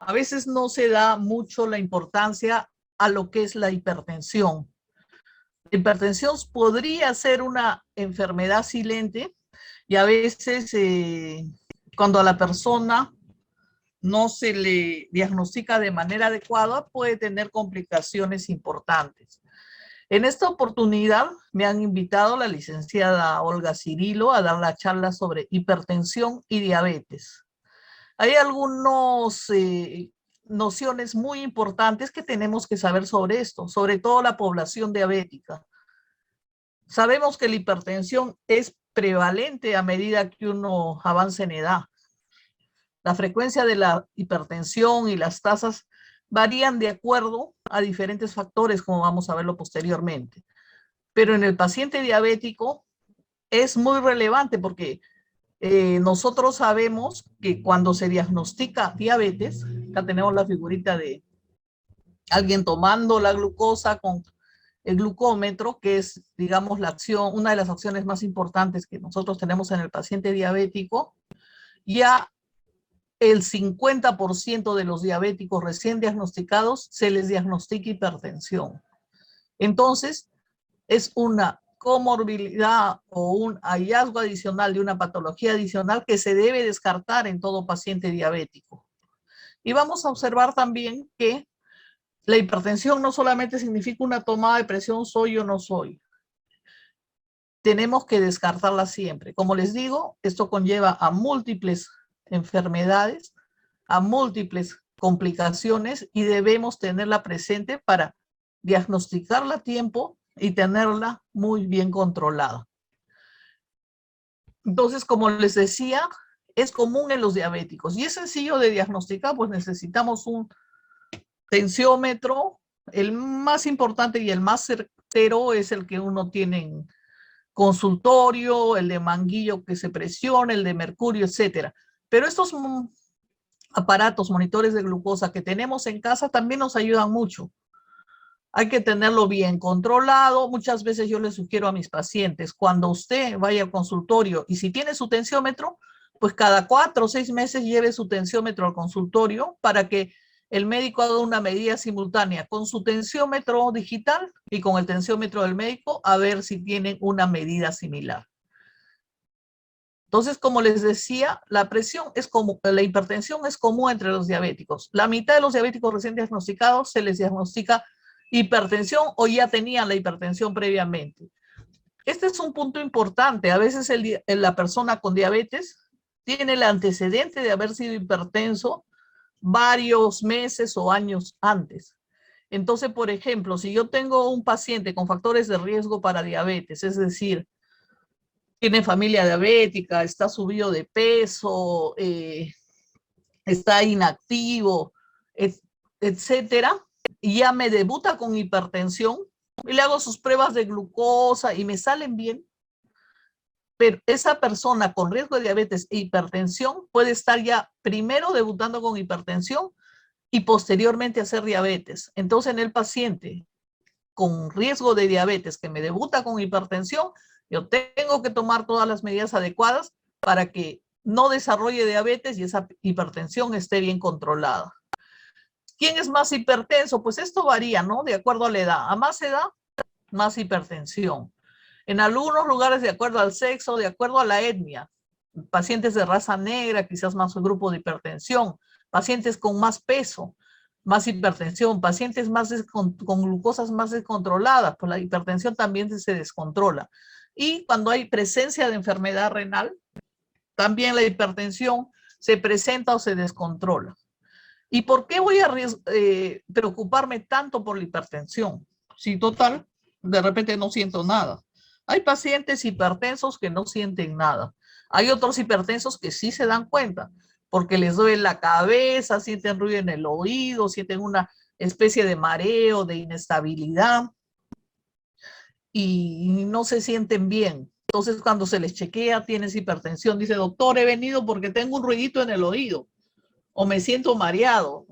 A veces no se da mucho la importancia a lo que es la hipertensión. La hipertensión podría ser una enfermedad silente y a veces cuando a la persona no se le diagnostica de manera adecuada puede tener complicaciones importantes. En esta oportunidad me han invitado la licenciada Olga Cirilo a dar la charla sobre hipertensión y diabetes. Hay algunas nociones muy importantes que tenemos que saber sobre esto, sobre todo la población diabética. Sabemos que la hipertensión es prevalente a medida que uno avanza en edad. La frecuencia de la hipertensión y las tasas varían de acuerdo a diferentes factores, como vamos a verlo posteriormente. Pero en el paciente diabético es muy relevante porque nosotros sabemos que cuando se diagnostica diabetes, acá tenemos la figurita de alguien tomando la glucosa con el glucómetro, que es, digamos, la acción, una de las acciones más importantes que nosotros tenemos en el paciente diabético. Ya el 50% de los diabéticos recién diagnosticados se les diagnostica hipertensión. Entonces, es una comorbilidad o un hallazgo adicional de una patología adicional que se debe descartar en todo paciente diabético. Y vamos a observar también que la hipertensión no solamente significa una tomada de presión, soy o no soy. Tenemos que descartarla siempre. Como les digo, esto conlleva a múltiples enfermedades, a múltiples complicaciones y debemos tenerla presente para diagnosticarla a tiempo y tenerla muy bien controlada. Entonces, como les decía, es común en los diabéticos y es sencillo de diagnosticar, pues necesitamos un tensiómetro. El más importante y el más certero es el que uno tiene en consultorio, el de manguillo que se presiona, el de mercurio, etcétera. Pero estos aparatos, monitores de glucosa que tenemos en casa también nos ayudan mucho. Hay que tenerlo bien controlado. Muchas veces yo les sugiero a mis pacientes, cuando usted vaya al consultorio y si tiene su tensiómetro, pues cada 4 o 6 meses lleve su tensiómetro al consultorio para que el médico haga una medida simultánea con su tensiómetro digital y con el tensiómetro del médico a ver si tienen una medida similar. Entonces, como les decía, la hipertensión es común entre los diabéticos. La mitad de los diabéticos recién diagnosticados se les diagnostica hipertensión o ya tenían la hipertensión previamente. Este es un punto importante. A veces la persona con diabetes tiene el antecedente de haber sido hipertenso varios meses o años antes. Entonces, por ejemplo, si yo tengo un paciente con factores de riesgo para diabetes, es decir, tiene familia diabética, está subido de peso, está inactivo, etcétera, y ya me debuta con hipertensión, y le hago sus pruebas de glucosa y me salen bien, pero esa persona con riesgo de diabetes e hipertensión puede estar ya primero debutando con hipertensión y posteriormente hacer diabetes. Entonces, en el paciente con riesgo de diabetes que me debuta con hipertensión, yo tengo que tomar todas las medidas adecuadas para que no desarrolle diabetes y esa hipertensión esté bien controlada. ¿Quién es más hipertenso? Pues esto varía, ¿no? De acuerdo a la edad. A más edad, más hipertensión. En algunos lugares, de acuerdo al sexo, de acuerdo a la etnia. Pacientes de raza negra, quizás más un grupo de hipertensión. Pacientes con más peso, más hipertensión. Pacientes con glucosas más descontroladas, pues la hipertensión también se descontrola. Y cuando hay presencia de enfermedad renal, también la hipertensión se presenta o se descontrola. ¿Y por qué voy a preocuparme tanto por la hipertensión? Si total, de repente no siento nada. Hay pacientes hipertensos que no sienten nada. Hay otros hipertensos que sí se dan cuenta, porque les duele la cabeza, sienten ruido en el oído, sienten una especie de mareo, de inestabilidad y no se sienten bien. Entonces, cuando se les chequea, tienes hipertensión, dice, doctor, he venido porque tengo un ruidito en el oído, o me siento mareado,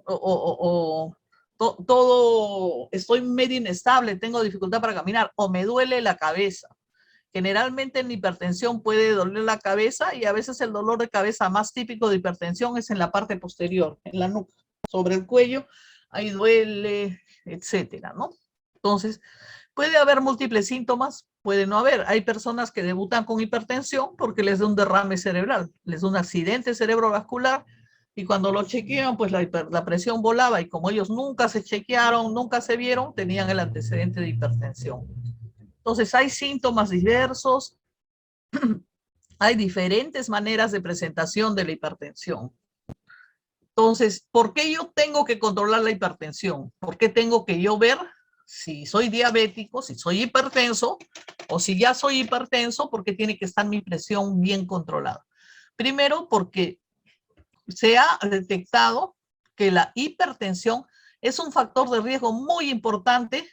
todo, estoy medio inestable, tengo dificultad para caminar, o me duele la cabeza. Generalmente en hipertensión puede doler la cabeza y a veces el dolor de cabeza más típico de hipertensión es en la parte posterior, en la nuca, sobre el cuello, ahí duele, etcétera, ¿no? Entonces, puede haber múltiples síntomas, puede no haber. Hay personas que debutan con hipertensión porque les da un derrame cerebral, les da un accidente cerebrovascular y cuando lo chequean, pues la presión volaba y como ellos nunca se chequearon, nunca se vieron, tenían el antecedente de hipertensión. Entonces hay síntomas diversos, hay diferentes maneras de presentación de la hipertensión. Entonces, ¿por qué yo tengo que controlar la hipertensión? ¿Por qué tengo que yo ver si soy diabético, si soy hipertenso o si ya soy hipertenso? Porque tiene que estar mi presión bien controlada. Primero, porque se ha detectado que la hipertensión es un factor de riesgo muy importante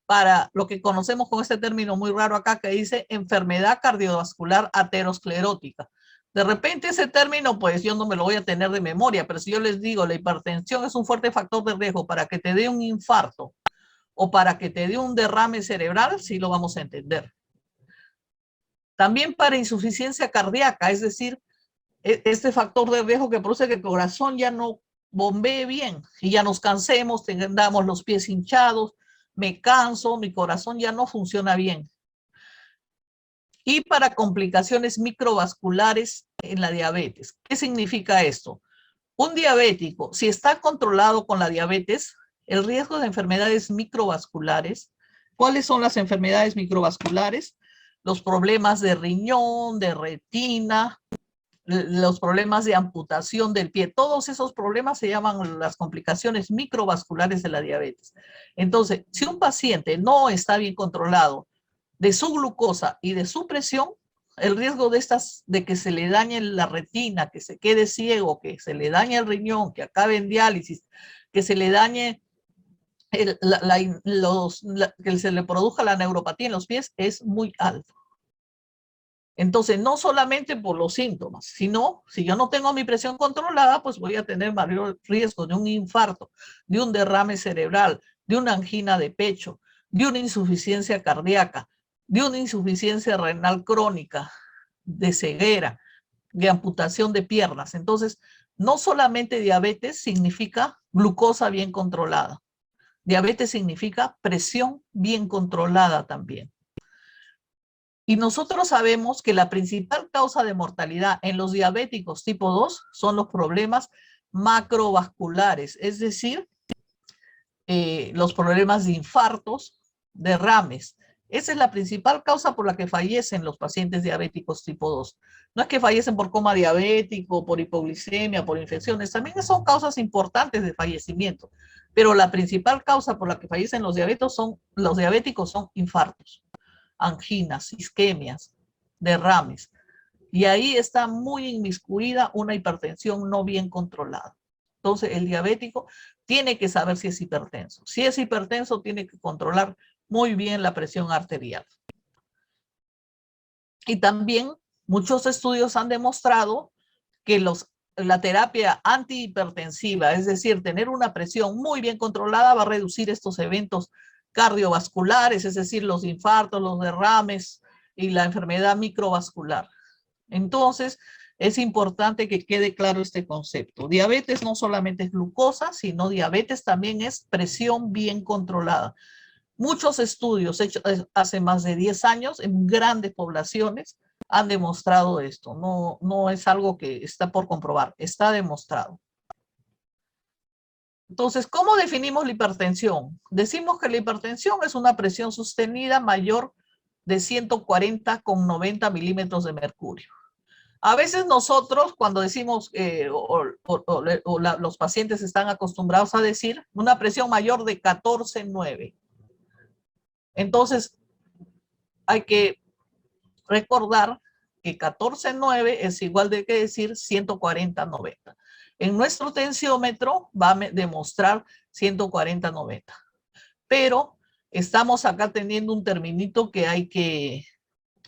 para lo que conocemos con este término muy raro acá que dice enfermedad cardiovascular aterosclerótica. De repente ese término, pues yo no me lo voy a tener de memoria, pero si yo les digo la hipertensión es un fuerte factor de riesgo para que te dé un infarto o para que te dé un derrame cerebral, sí lo vamos a entender. También para insuficiencia cardíaca, es decir, este factor de riesgo que produce que el corazón ya no bombee bien y ya nos cansemos, tengamos los pies hinchados, me canso, mi corazón ya no funciona bien. Y para complicaciones microvasculares en la diabetes. ¿Qué significa esto? Un diabético, si está controlado con la diabetes, el riesgo de enfermedades microvasculares, ¿cuáles son las enfermedades microvasculares? Los problemas de riñón, de retina, los problemas de amputación del pie, todos esos problemas se llaman las complicaciones microvasculares de la diabetes. Entonces, si un paciente no está bien controlado de su glucosa y de su presión, el riesgo de que se le dañe la retina, que se quede ciego, que se le dañe el riñón, que acabe en diálisis, que se le dañe que se le produzca la neuropatía en los pies es muy alto. Entonces, no solamente por los síntomas, sino si yo no tengo mi presión controlada, pues voy a tener mayor riesgo de un infarto, de un derrame cerebral, de una angina de pecho, de una insuficiencia cardíaca, de una insuficiencia renal crónica, de ceguera, de amputación de piernas. Entonces, no solamente diabetes significa glucosa bien controlada, diabetes significa presión bien controlada también. Y nosotros sabemos que la principal causa de mortalidad en los diabéticos tipo 2 son los problemas macrovasculares, es decir, los problemas de infartos, derrames. Esa es la principal causa por la que fallecen los pacientes diabéticos tipo 2. No es que fallecen por coma diabético, por hipoglicemia, por infecciones, también son causas importantes de fallecimiento, pero la principal causa por la que fallecen los diabéticos son infartos, anginas, isquemias, derrames. Y ahí está muy inmiscuida una hipertensión no bien controlada. Entonces, el diabético tiene que saber si es hipertenso. Si es hipertenso, tiene que controlar muy bien la presión arterial. Y también muchos estudios han demostrado que la terapia antihipertensiva, es decir, tener una presión muy bien controlada, va a reducir estos eventos cardiovasculares, es decir, los infartos, los derrames y la enfermedad microvascular. Entonces, es importante que quede claro este concepto. Diabetes no solamente es glucosa, sino diabetes también es presión bien controlada. Muchos estudios hechos hace más de 10 años en grandes poblaciones han demostrado esto. No es algo que está por comprobar, está demostrado. Entonces, ¿cómo definimos la hipertensión? Decimos que la hipertensión es una presión sostenida mayor de 140/90 milímetros de mercurio. A veces nosotros cuando decimos, los pacientes están acostumbrados a decir una presión mayor de 14/9. Entonces, hay que recordar que 14/9 es igual de que decir 140/90. En nuestro tensiómetro va a demostrar 140/90. Pero estamos acá teniendo un terminito que hay que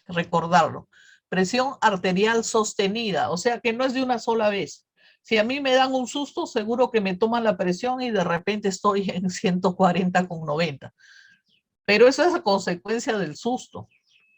recordarlo. Presión arterial sostenida, o sea que no es de una sola vez. Si a mí me dan un susto, seguro que me toman la presión y de repente estoy en 140/90. Pero eso es a consecuencia del susto.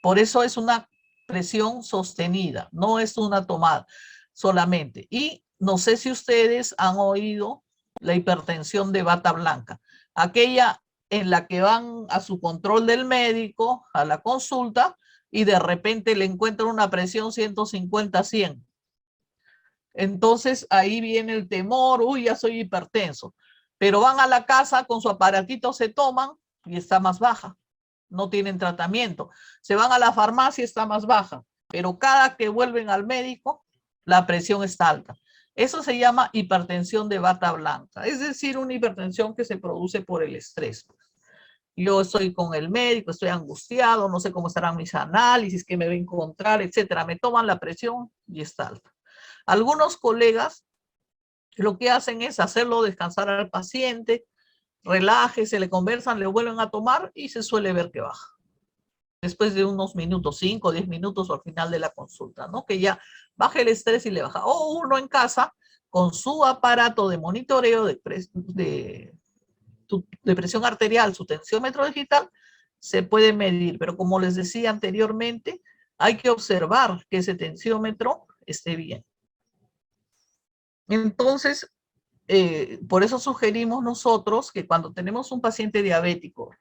Por eso es una presión sostenida, no es una tomada solamente. Y no sé si ustedes han oído la hipertensión de bata blanca, aquella en la que van a su control del médico, a la consulta, y de repente le encuentran una presión 150-100. Entonces ahí viene el temor, uy, ya soy hipertenso. Pero van a la casa con su aparatito, se toman y está más baja. No tienen tratamiento. Se van a la farmacia, está más baja. Pero cada que vuelven al médico, la presión está alta. Eso se llama hipertensión de bata blanca. Es decir, una hipertensión que se produce por el estrés. Yo estoy con el médico, estoy angustiado, no sé cómo estarán mis análisis, qué me va a encontrar, etcétera. Me toman la presión y está alta. Algunos colegas lo que hacen es hacerlo descansar al paciente, relájese, le conversan, le vuelven a tomar y se suele ver que baja. Después de unos minutos, 5 o 10 minutos o al final de la consulta, ¿no? Que ya baje el estrés y le baja. O uno en casa con su aparato de monitoreo de presión arterial, su tensiómetro digital, se puede medir. Pero como les decía anteriormente, hay que observar que ese tensiómetro esté bien. Entonces, por eso sugerimos nosotros que cuando tenemos un paciente diabético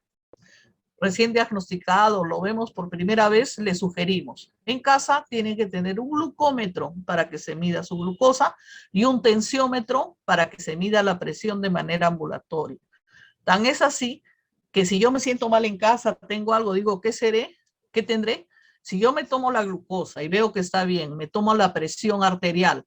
recién diagnosticado, lo vemos por primera vez, le sugerimos. En casa tienen que tener un glucómetro para que se mida su glucosa y un tensiómetro para que se mida la presión de manera ambulatoria. Tan es así que si yo me siento mal en casa, tengo algo, digo, ¿qué seré? ¿Qué tendré? Si yo me tomo la glucosa y veo que está bien, me tomo la presión arterial,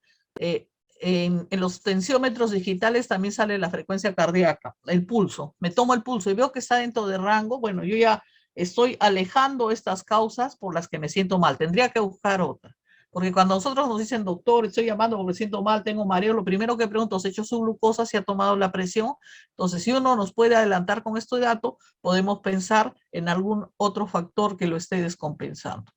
en los tensiómetros digitales también sale la frecuencia cardíaca, el pulso. Me tomo el pulso y veo que está dentro de rango. Bueno, yo ya estoy alejando estas causas por las que me siento mal. Tendría que buscar otra. Porque cuando nosotros nos dicen, doctor, estoy llamando porque me siento mal, tengo mareo, lo primero que pregunto, ¿se ha hecho su glucosa? ¿Se ha tomado la presión? Entonces, si uno nos puede adelantar con este dato, podemos pensar en algún otro factor que lo esté descompensando.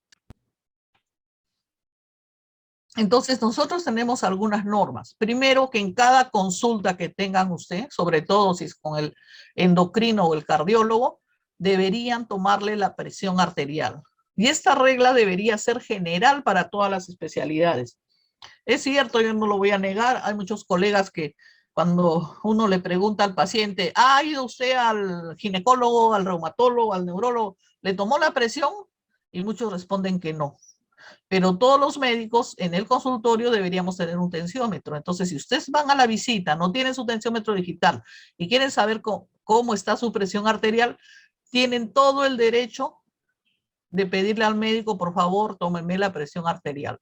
Entonces, nosotros tenemos algunas normas. Primero, que en cada consulta que tengan usted, sobre todo si es con el endocrino o el cardiólogo, deberían tomarle la presión arterial. Y esta regla debería ser general para todas las especialidades. Es cierto, yo no lo voy a negar, hay muchos colegas que cuando uno le pregunta al paciente, ¿ha ido usted al ginecólogo, al reumatólogo, al neurólogo? ¿Le tomó la presión? Y muchos responden que no. Pero todos los médicos en el consultorio deberíamos tener un tensiómetro. Entonces, si ustedes van a la visita, no tienen su tensiómetro digital y quieren saber cómo está su presión arterial, tienen todo el derecho de pedirle al médico, por favor, tómeme la presión arterial.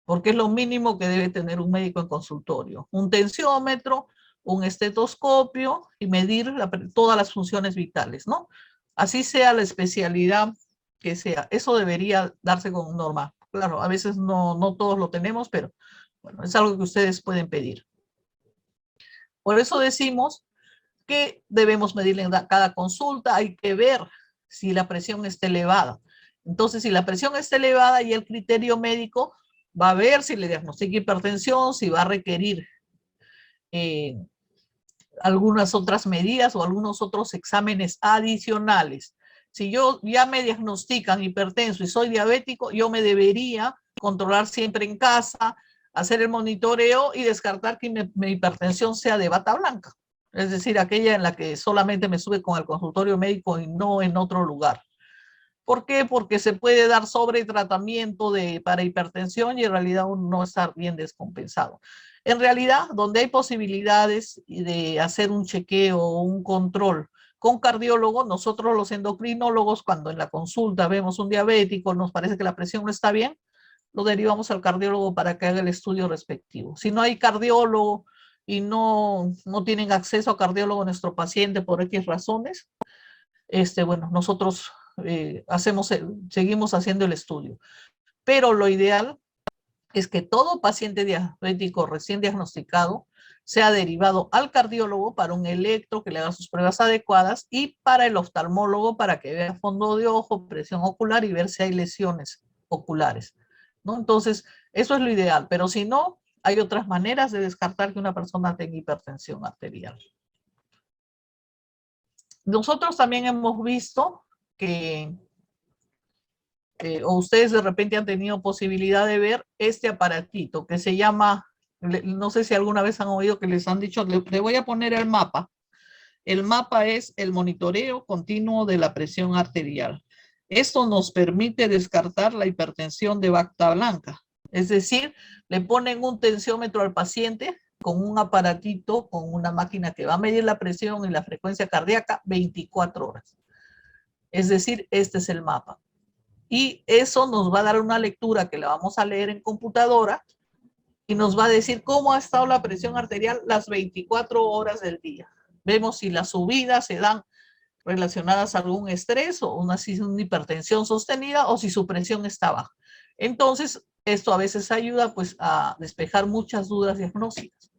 Porque es lo mínimo que debe tener un médico en consultorio. Un tensiómetro, un estetoscopio y medir todas las funciones vitales, ¿no? Así sea la especialidad que sea. Eso debería darse con norma. Claro, a veces no todos lo tenemos, pero bueno, es algo que ustedes pueden pedir. Por eso decimos que debemos medirle en cada consulta. Hay que ver si la presión está elevada. Entonces, si la presión está elevada y el criterio médico va a ver si le diagnostica hipertensión, si va a requerir algunas otras medidas o algunos otros exámenes adicionales. Si yo ya me diagnostican hipertenso y soy diabético, yo me debería controlar siempre en casa, hacer el monitoreo y descartar que mi hipertensión sea de bata blanca. Es decir, aquella en la que solamente me sube con el consultorio médico y no en otro lugar. ¿Por qué? Porque se puede dar sobretratamiento para hipertensión y en realidad uno no está bien descompensado. En realidad, donde hay posibilidades de hacer un chequeo o un control con cardiólogo, nosotros los endocrinólogos, cuando en la consulta vemos un diabético, nos parece que la presión no está bien, lo derivamos al cardiólogo para que haga el estudio respectivo. Si no hay cardiólogo y no tienen acceso a cardiólogo nuestro paciente por X razones, bueno, nosotros seguimos haciendo el estudio. Pero lo ideal es que todo paciente diabético recién diagnosticado sea derivado al cardiólogo para un electro que le haga sus pruebas adecuadas y para el oftalmólogo para que vea fondo de ojo, presión ocular y ver si hay lesiones oculares, ¿no? Entonces, eso es lo ideal, pero si no, hay otras maneras de descartar que una persona tenga hipertensión arterial. Nosotros también hemos visto que o ustedes de repente han tenido posibilidad de ver este aparatito que se llama, no sé si alguna vez han oído que les han dicho, le voy a poner el mapa. El mapa es el monitoreo continuo de la presión arterial. Esto nos permite descartar la hipertensión de bata blanca. Es decir, le ponen un tensiómetro al paciente con un aparatito, con una máquina que va a medir la presión y la frecuencia cardíaca 24 horas. Es decir, este es el mapa. Y eso nos va a dar una lectura que la vamos a leer en computadora y nos va a decir cómo ha estado la presión arterial las 24 horas del día. Vemos si las subidas se dan relacionadas a algún estrés o una hipertensión sostenida o si su presión está baja. Entonces, esto a veces ayuda pues a despejar muchas dudas diagnósticas.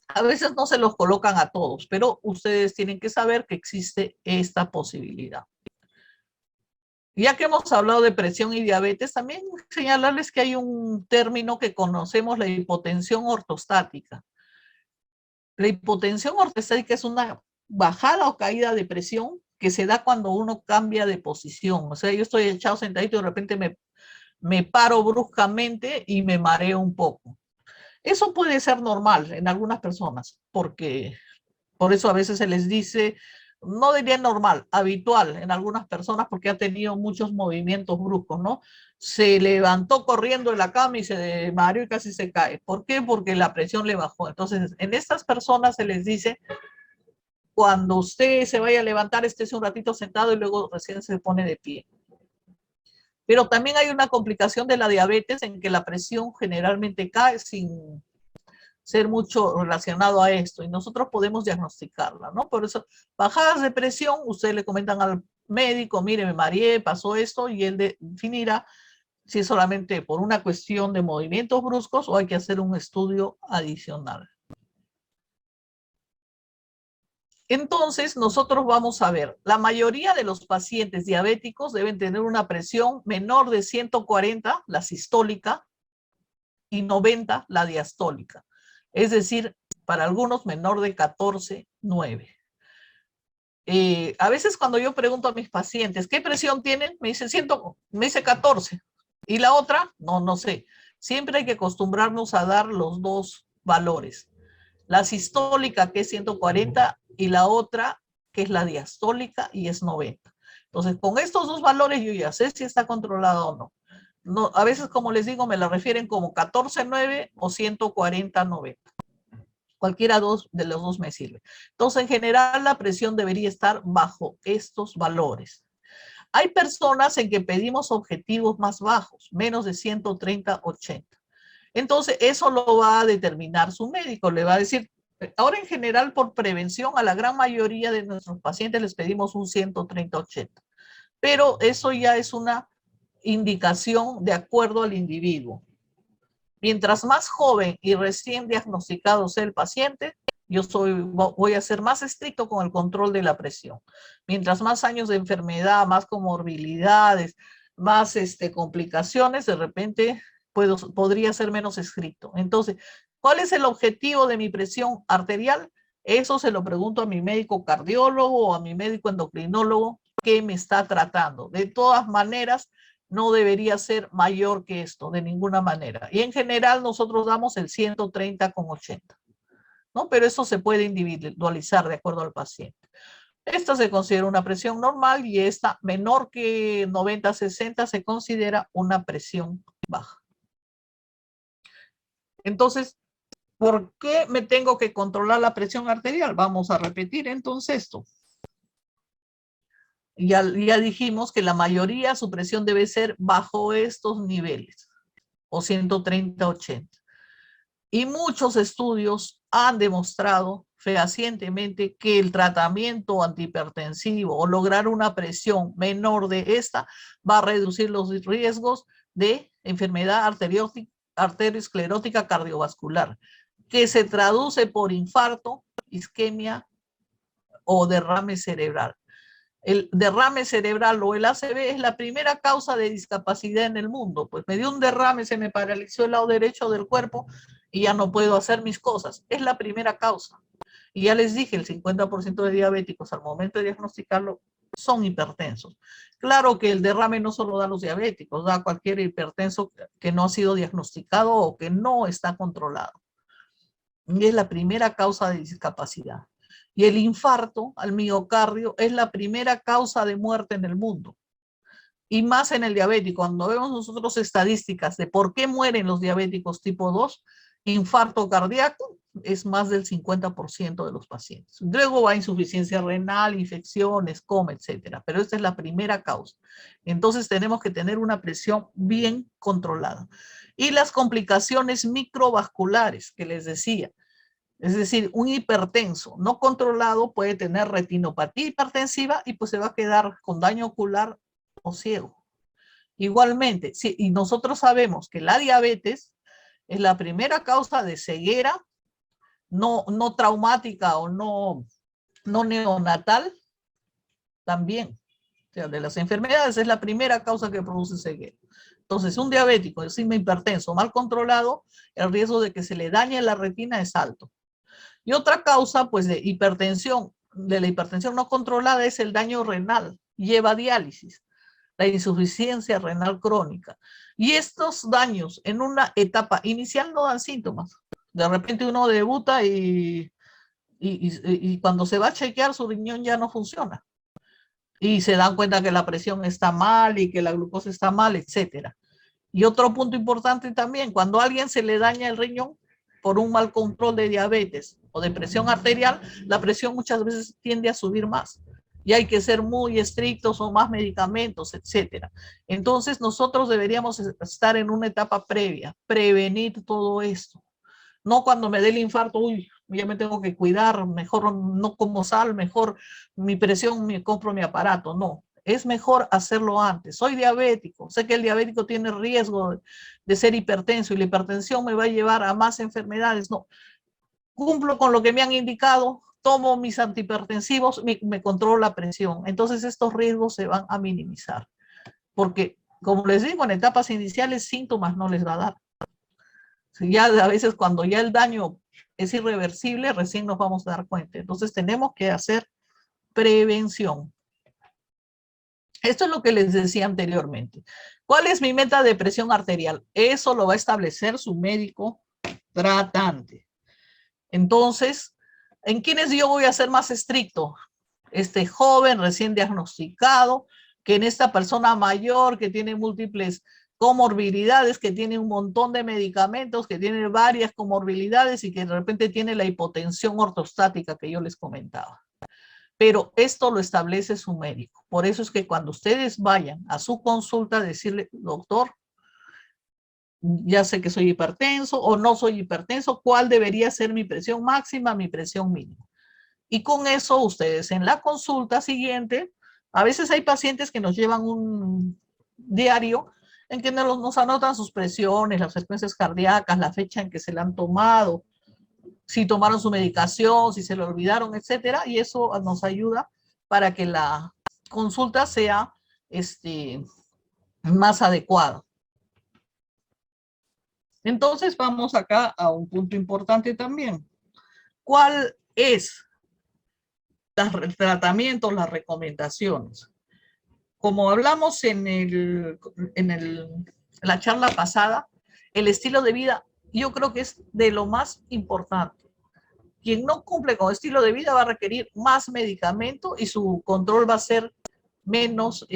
A veces no se los colocan a todos, pero ustedes tienen que saber que existe esta posibilidad. Ya que hemos hablado de presión y diabetes, también señalarles que hay un término que conocemos, la hipotensión ortostática. La hipotensión ortostática es una bajada o caída de presión que se da cuando uno cambia de posición. O sea, yo estoy echado sentadito y de repente me paro bruscamente y me mareo un poco. Eso puede ser normal en algunas personas, porque por eso a veces se les dice, no diría normal, habitual en algunas personas porque ha tenido muchos movimientos bruscos, ¿no? Se levantó corriendo de la cama y se mareó y casi se cae. ¿Por qué? Porque la presión le bajó. Entonces, en estas personas se les dice, cuando usted se vaya a levantar, estése un ratito sentado y luego recién se pone de pie. Pero también hay una complicación de la diabetes en que la presión generalmente cae sin ser mucho relacionado a esto y nosotros podemos diagnosticarla, ¿no? Por eso, bajadas de presión, ustedes le comentan al médico, mire, me mareé, pasó esto, y él definirá si es solamente por una cuestión de movimientos bruscos o hay que hacer un estudio adicional. Entonces, nosotros vamos a ver, la mayoría de los pacientes diabéticos deben tener una presión menor de 140, la sistólica, y 90, la diastólica. Es decir, para algunos menor de 14,9. A veces cuando yo pregunto a mis pacientes, ¿qué presión tienen? Me dicen 14. ¿Y la otra? No sé. Siempre hay que acostumbrarnos a dar los dos valores. La sistólica, que es 140, y la otra, que es la diastólica, y es 90. Entonces, con estos dos valores yo ya sé si está controlado o no. No, a veces, como les digo, me la refieren como 14,9 o 140,90. Cualquiera de los dos me sirve. Entonces, en general, la presión debería estar bajo estos valores. Hay personas en que pedimos objetivos más bajos, menos de 130/80. Entonces, eso lo va a determinar su médico. Le va a decir, ahora en general, por prevención, a la gran mayoría de nuestros pacientes les pedimos un 130/80. Pero eso ya es una indicación de acuerdo al individuo. Mientras más joven y recién diagnosticado sea el paciente, voy a ser más estricto con el control de la presión. Mientras más años de enfermedad, más comorbilidades, más complicaciones, de repente podría ser menos estricto. Entonces, ¿cuál es el objetivo de mi presión arterial? Eso se lo pregunto a mi médico cardiólogo o a mi médico endocrinólogo que me está tratando. De todas maneras, no debería ser mayor que esto, de ninguna manera. Y en general nosotros damos el 130/80, ¿no? Pero eso se puede individualizar de acuerdo al paciente. Esta se considera una presión normal y esta menor que 90/60 se considera una presión baja. Entonces, ¿por qué me tengo que controlar la presión arterial? Vamos a repetir entonces esto. Ya dijimos que la mayoría su presión debe ser bajo estos niveles, o 130/80. Y muchos estudios han demostrado fehacientemente que el tratamiento antihipertensivo o lograr una presión menor de esta va a reducir los riesgos de enfermedad arteriosclerótica cardiovascular, que se traduce por infarto, isquemia o derrame cerebral. El derrame cerebral o el ACV es la primera causa de discapacidad en el mundo. Pues me dio un derrame, se me paralizó el lado derecho del cuerpo y ya no puedo hacer mis cosas. Es la primera causa. Y ya les dije, el 50% de diabéticos al momento de diagnosticarlo son hipertensos. Claro que el derrame no solo da a los diabéticos, da a cualquier hipertenso que no ha sido diagnosticado o que no está controlado. Y es la primera causa de discapacidad. Y el infarto al miocardio es la primera causa de muerte en el mundo. Y más en el diabético. Cuando vemos nosotros estadísticas de por qué mueren los diabéticos tipo 2, infarto cardíaco es más del 50% de los pacientes. Luego va insuficiencia renal, infecciones, coma, etcétera. Pero esta es la primera causa. Entonces tenemos que tener una presión bien controlada. Y las complicaciones microvasculares que les decía. Es decir, un hipertenso no controlado puede tener retinopatía hipertensiva y pues se va a quedar con daño ocular o ciego. Igualmente, sí, y nosotros sabemos que la diabetes es la primera causa de ceguera no traumática o no neonatal también. O sea, de las enfermedades es la primera causa que produce ceguera. Entonces, un diabético, encima hipertenso, mal controlado, el riesgo de que se le dañe la retina es alto. Y otra causa, pues, de la hipertensión no controlada es el daño renal. Lleva diálisis, la insuficiencia renal crónica. Y estos daños en una etapa inicial no dan síntomas. De repente uno debuta y cuando se va a chequear su riñón ya no funciona. Y se dan cuenta que la presión está mal y que la glucosa está mal, etcétera. Y otro punto importante también, cuando a alguien se le daña el riñón por un mal control de diabetes o de presión arterial, la presión muchas veces tiende a subir más. Y hay que ser muy estrictos o más medicamentos, etcétera. Entonces nosotros deberíamos estar en una etapa previa, prevenir todo esto. No cuando me dé el infarto, uy, ya me tengo que cuidar, mejor no como sal, mejor mi presión, me compro mi aparato. No, es mejor hacerlo antes. Soy diabético, sé que el diabético tiene riesgo de ser hipertenso y la hipertensión me va a llevar a más enfermedades. No, cumplo con lo que me han indicado, tomo mis antihipertensivos, me controlo la presión. Entonces estos riesgos se van a minimizar. Porque, como les digo, en etapas iniciales síntomas no les va a dar. Ya a veces cuando ya el daño es irreversible, recién nos vamos a dar cuenta. Entonces tenemos que hacer prevención. Esto es lo que les decía anteriormente. ¿Cuál es mi meta de presión arterial? Eso lo va a establecer su médico tratante. Entonces, ¿en quiénes yo voy a ser más estricto? Este joven recién diagnosticado, que en esta persona mayor que tiene múltiples comorbilidades, que tiene un montón de medicamentos, que tiene varias comorbilidades y que de repente tiene la hipotensión ortostática que yo les comentaba. Pero esto lo establece su médico. Por eso es que cuando ustedes vayan a su consulta, decirle, doctor, ya sé que soy hipertenso o no soy hipertenso, ¿cuál debería ser mi presión máxima, mi presión mínima? Y con eso ustedes en la consulta siguiente, a veces hay pacientes que nos llevan un diario en que nos anotan sus presiones, las frecuencias cardíacas, la fecha en que se la han tomado, si tomaron su medicación, si se lo olvidaron, etcétera, y eso nos ayuda para que la consulta sea más adecuada. Entonces vamos acá a un punto importante también. ¿Cuál es el tratamiento, las recomendaciones? Como hablamos en la charla pasada, el estilo de vida yo creo que es de lo más importante. Quien no cumple con estilo de vida va a requerir más medicamento y su control va a ser menos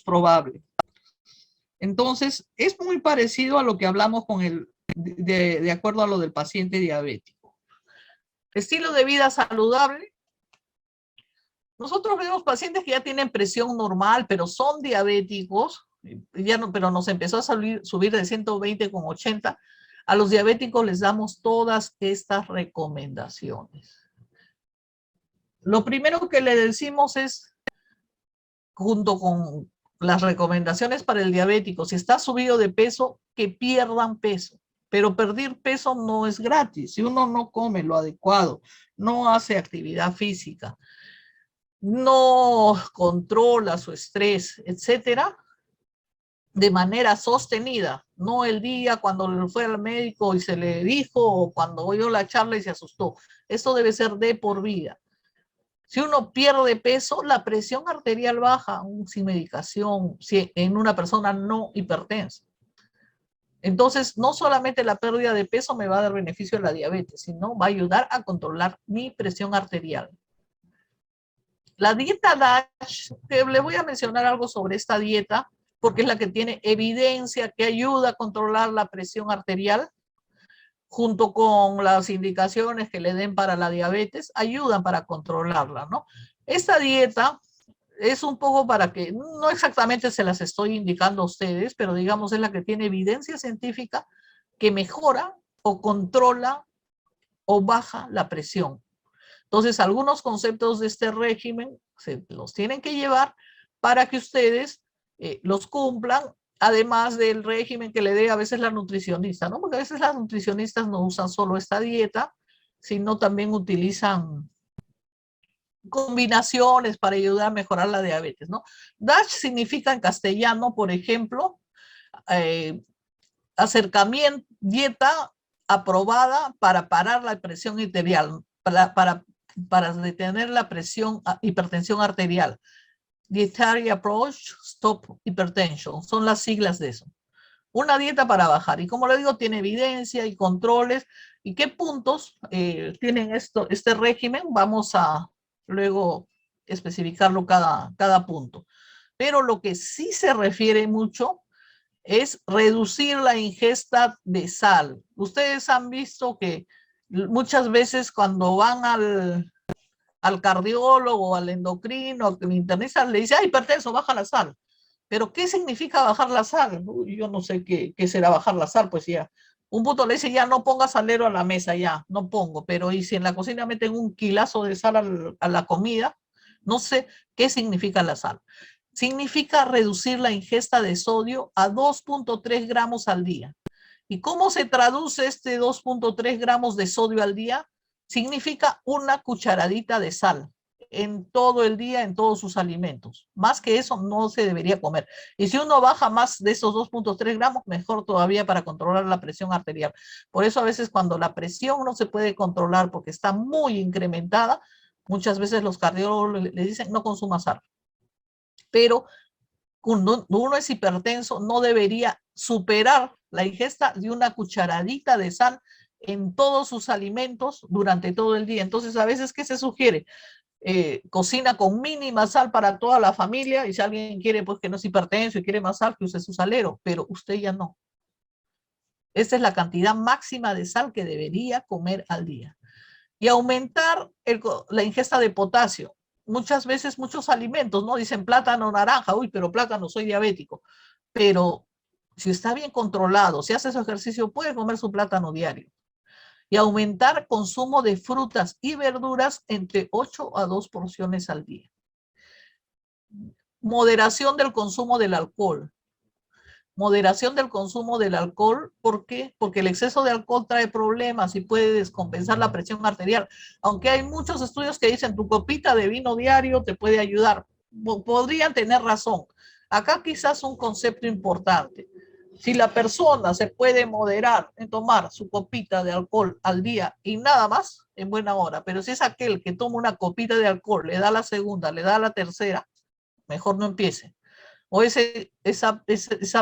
probable. Entonces, es muy parecido a lo que hablamos con de acuerdo a lo del paciente diabético. Estilo de vida saludable. Nosotros vemos pacientes que ya tienen presión normal, pero son diabéticos, pero nos empezó a subir de 120 con 80. A los diabéticos les damos todas estas recomendaciones. Lo primero que le decimos es, junto con las recomendaciones para el diabético, si está subido de peso, que pierdan peso. Pero perder peso no es gratis. Si uno no come lo adecuado, no hace actividad física, no controla su estrés, etcétera, de manera sostenida, no el día cuando fue al médico y se le dijo o cuando oyó la charla y se asustó. Esto debe ser de por vida. Si uno pierde peso, la presión arterial baja aún sin medicación, en una persona no hipertensa. Entonces, no solamente la pérdida de peso me va a dar beneficio a la diabetes, sino va a ayudar a controlar mi presión arterial. La dieta DASH, que le voy a mencionar algo sobre esta dieta, porque es la que tiene evidencia que ayuda a controlar la presión arterial, junto con las indicaciones que le den para la diabetes, ayudan para controlarla, ¿no? Esta dieta es un poco para que, no exactamente se las estoy indicando a ustedes, pero digamos es la que tiene evidencia científica que mejora o controla o baja la presión. Entonces, algunos conceptos de este régimen se los tienen que llevar para que ustedes los cumplan, además del régimen que le dé a veces la nutricionista, ¿no? Porque a veces las nutricionistas no usan solo esta dieta, sino también utilizan combinaciones para ayudar a mejorar la diabetes, ¿no? DASH significa en castellano, por ejemplo, acercamiento, dieta aprobada para parar la presión arterial, para detener la presión, hipertensión arterial. Dietary Approach Stop Hypertension, son las siglas de eso. Una dieta para bajar, y como le digo, tiene evidencia y controles, y qué puntos tienen este régimen, vamos a luego especificarlo cada punto. Pero lo que sí se refiere mucho es reducir la ingesta de sal. Ustedes han visto que muchas veces cuando van al cardiólogo, al endocrino, al internista, le dice, ay, hipertenso, baja la sal. Pero ¿qué significa bajar la sal? Uy, yo no sé qué será bajar la sal, pues ya. Un punto le dice, ya no ponga salero a la mesa, ya, no pongo. Pero y si en la cocina meten un kilazo de sal a la comida, no sé qué significa la sal. Significa reducir la ingesta de sodio a 2.3 gramos al día. ¿Y cómo se traduce este 2.3 gramos de sodio al día? Significa una cucharadita de sal en todo el día, en todos sus alimentos. Más que eso no se debería comer. Y si uno baja más de esos 2.3 gramos, mejor todavía para controlar la presión arterial. Por eso a veces cuando la presión no se puede controlar porque está muy incrementada, muchas veces los cardiólogos le dicen no consuma sal. Pero cuando uno es hipertenso no debería superar la ingesta de una cucharadita de sal en todos sus alimentos durante todo el día. Entonces, a veces, ¿qué se sugiere? Cocina con mínima sal para toda la familia, y si alguien quiere, pues que no es hipertenso y quiere más sal, que use su salero, pero usted ya no. Esa es la cantidad máxima de sal que debería comer al día. Y aumentar la ingesta de potasio. Muchas veces muchos alimentos, ¿no? Dicen plátano, naranja, uy, pero plátano, soy diabético. Pero si está bien controlado, si hace su ejercicio, puede comer su plátano diario. Y aumentar consumo de frutas y verduras entre 8 a 2 porciones al día. Moderación del consumo del alcohol. Moderación del consumo del alcohol, ¿por qué? Porque el exceso de alcohol trae problemas y puede descompensar la presión arterial. Aunque hay muchos estudios que dicen tu copita de vino diario te puede ayudar. Podrían tener razón. Acá quizás un concepto importante. Si la persona se puede moderar en tomar su copita de alcohol al día y nada más, en buena hora. Pero si es aquel que toma una copita de alcohol, le da la segunda, le da la tercera, mejor no empiece. O esa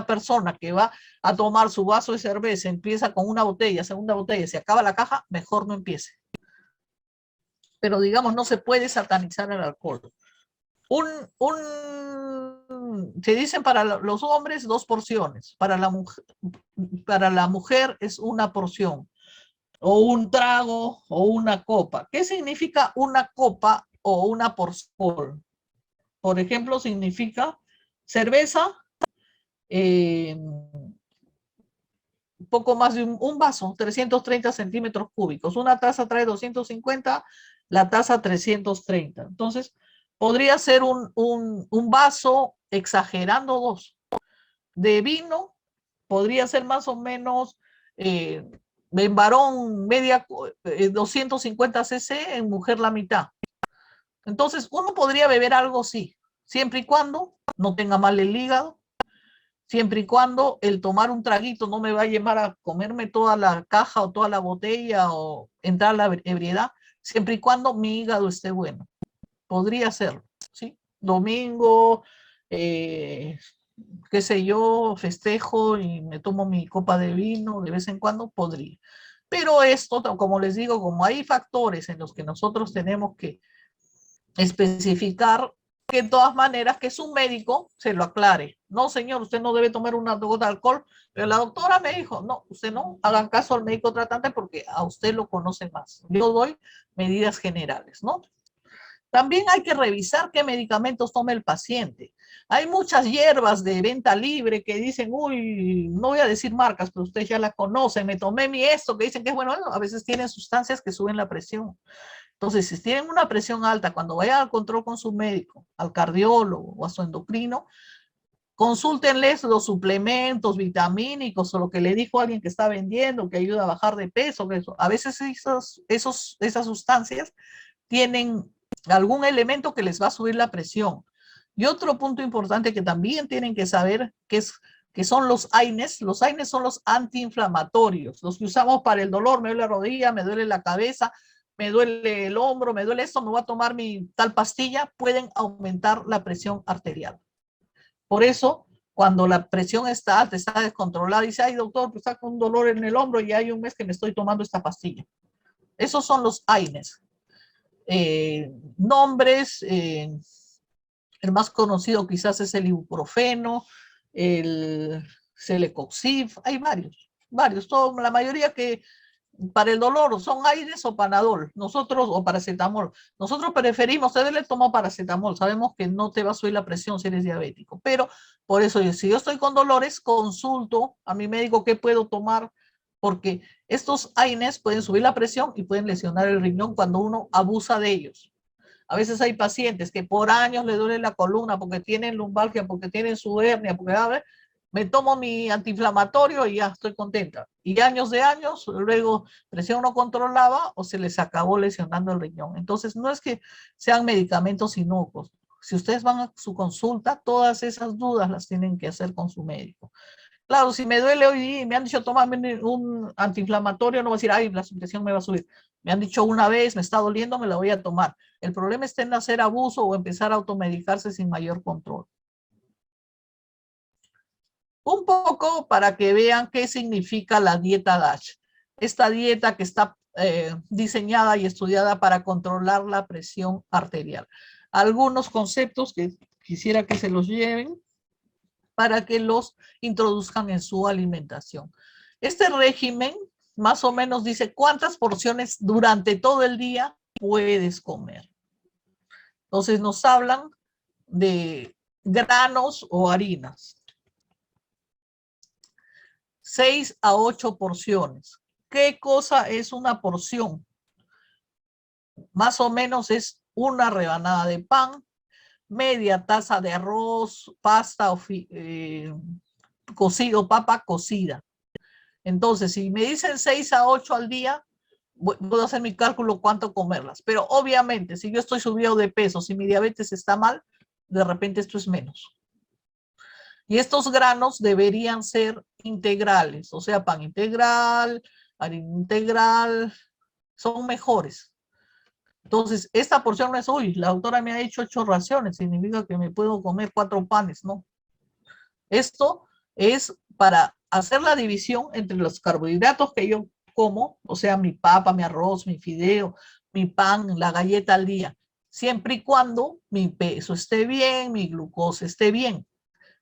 persona que va a tomar su vaso de cerveza, empieza con una botella, segunda botella, se acaba la caja, mejor no empiece. Pero digamos, no se puede satanizar el alcohol. Se dicen para los hombres 2 porciones, para la mujer es una porción, o un trago, o una copa. ¿Qué significa una copa o una porción? Por ejemplo, significa cerveza, poco más de un vaso, 330 centímetros cúbicos. Una taza trae 250, la taza 330. Entonces, podría ser un vaso, exagerando 2, de vino, podría ser más o menos en varón 250 cc, en mujer la mitad. Entonces, uno podría beber algo, sí, siempre y cuando no tenga mal el hígado, siempre y cuando el tomar un traguito no me va a llevar a comerme toda la caja o toda la botella o entrar a la ebriedad, siempre y cuando mi hígado esté bueno. podría ser, ¿sí? Domingo, qué sé yo, festejo y me tomo mi copa de vino de vez en cuando, podría. Pero esto, como les digo, como hay factores en los que nosotros tenemos que especificar, que de todas maneras que su médico se lo aclare. No, señor, usted no debe tomar una gota de alcohol, pero la doctora me dijo, no, usted no, hagan caso al médico tratante porque a usted lo conoce más. Yo doy medidas generales, ¿no? También hay que revisar qué medicamentos toma el paciente. Hay muchas hierbas de venta libre que dicen, uy, no voy a decir marcas, pero ustedes ya las conocen, me tomé mi esto, que dicen que es bueno, a veces tienen sustancias que suben la presión. Entonces, si tienen una presión alta, cuando vayan al control con su médico, al cardiólogo o a su endocrino, consúltenles los suplementos vitamínicos o lo que le dijo alguien que está vendiendo, que ayuda a bajar de peso. Que eso. A veces esas sustancias tienen algún elemento que les va a subir la presión. Y otro punto importante que también tienen que saber que son los AINES. Los AINES son los antiinflamatorios, los que usamos para el dolor. Me duele la rodilla, me duele la cabeza, me duele el hombro, me duele esto, me voy a tomar mi tal pastilla, pueden aumentar la presión arterial. Por eso, cuando la presión está alta, está descontrolada, dice, ay doctor, pues está con un dolor en el hombro y hay un mes que me estoy tomando esta pastilla. Esos son los AINES. Nombres, el más conocido quizás es el ibuprofeno, el celecoxib, hay varios, la mayoría que para el dolor son aires o panadol, nosotros, o paracetamol. Nosotros preferimos, ustedes le toman paracetamol, sabemos que no te va a subir la presión si eres diabético, pero por eso, si yo estoy con dolores, consulto a mi médico qué puedo tomar, porque estos AINES pueden subir la presión y pueden lesionar el riñón cuando uno abusa de ellos. A veces hay pacientes que por años le duele la columna porque tienen lumbalgia, porque tienen su hernia, porque a ver, me tomo mi antiinflamatorio y ya estoy contenta. Y años de años, luego presión no controlaba o se les acabó lesionando el riñón. Entonces, no es que sean medicamentos inocuos. Si ustedes van a su consulta, todas esas dudas las tienen que hacer con su médico. Claro, si me duele hoy día y me han dicho tomarme un antiinflamatorio, no voy a decir, ay, la presión me va a subir. Me han dicho una vez, me está doliendo, me la voy a tomar. El problema está en hacer abuso o empezar a automedicarse sin mayor control. Un poco para que vean qué significa la dieta DASH. Esta dieta que está diseñada y estudiada para controlar la presión arterial. Algunos conceptos que quisiera que se los lleven para que los introduzcan en su alimentación. Este régimen más o menos dice cuántas porciones durante todo el día puedes comer. Entonces nos hablan de granos o harinas. 6 a 8 porciones. ¿Qué cosa es una porción? Más o menos es una rebanada de pan, media taza de arroz, pasta cocido, papa cocida. Entonces, si me dicen 6 a 8 al día, puedo hacer mi cálculo cuánto comerlas. Pero obviamente, si yo estoy subido de peso, si mi diabetes está mal, de repente esto es menos. Y estos granos deberían ser integrales, o sea, pan integral, harina integral, son mejores. Entonces, esta porción no es, uy, la autora me ha hecho 8 raciones, significa que me puedo comer 4 panes, ¿no? Esto es para hacer la división entre los carbohidratos que yo como, o sea, mi papa, mi arroz, mi fideo, mi pan, la galleta al día, siempre y cuando mi peso esté bien, mi glucosa esté bien.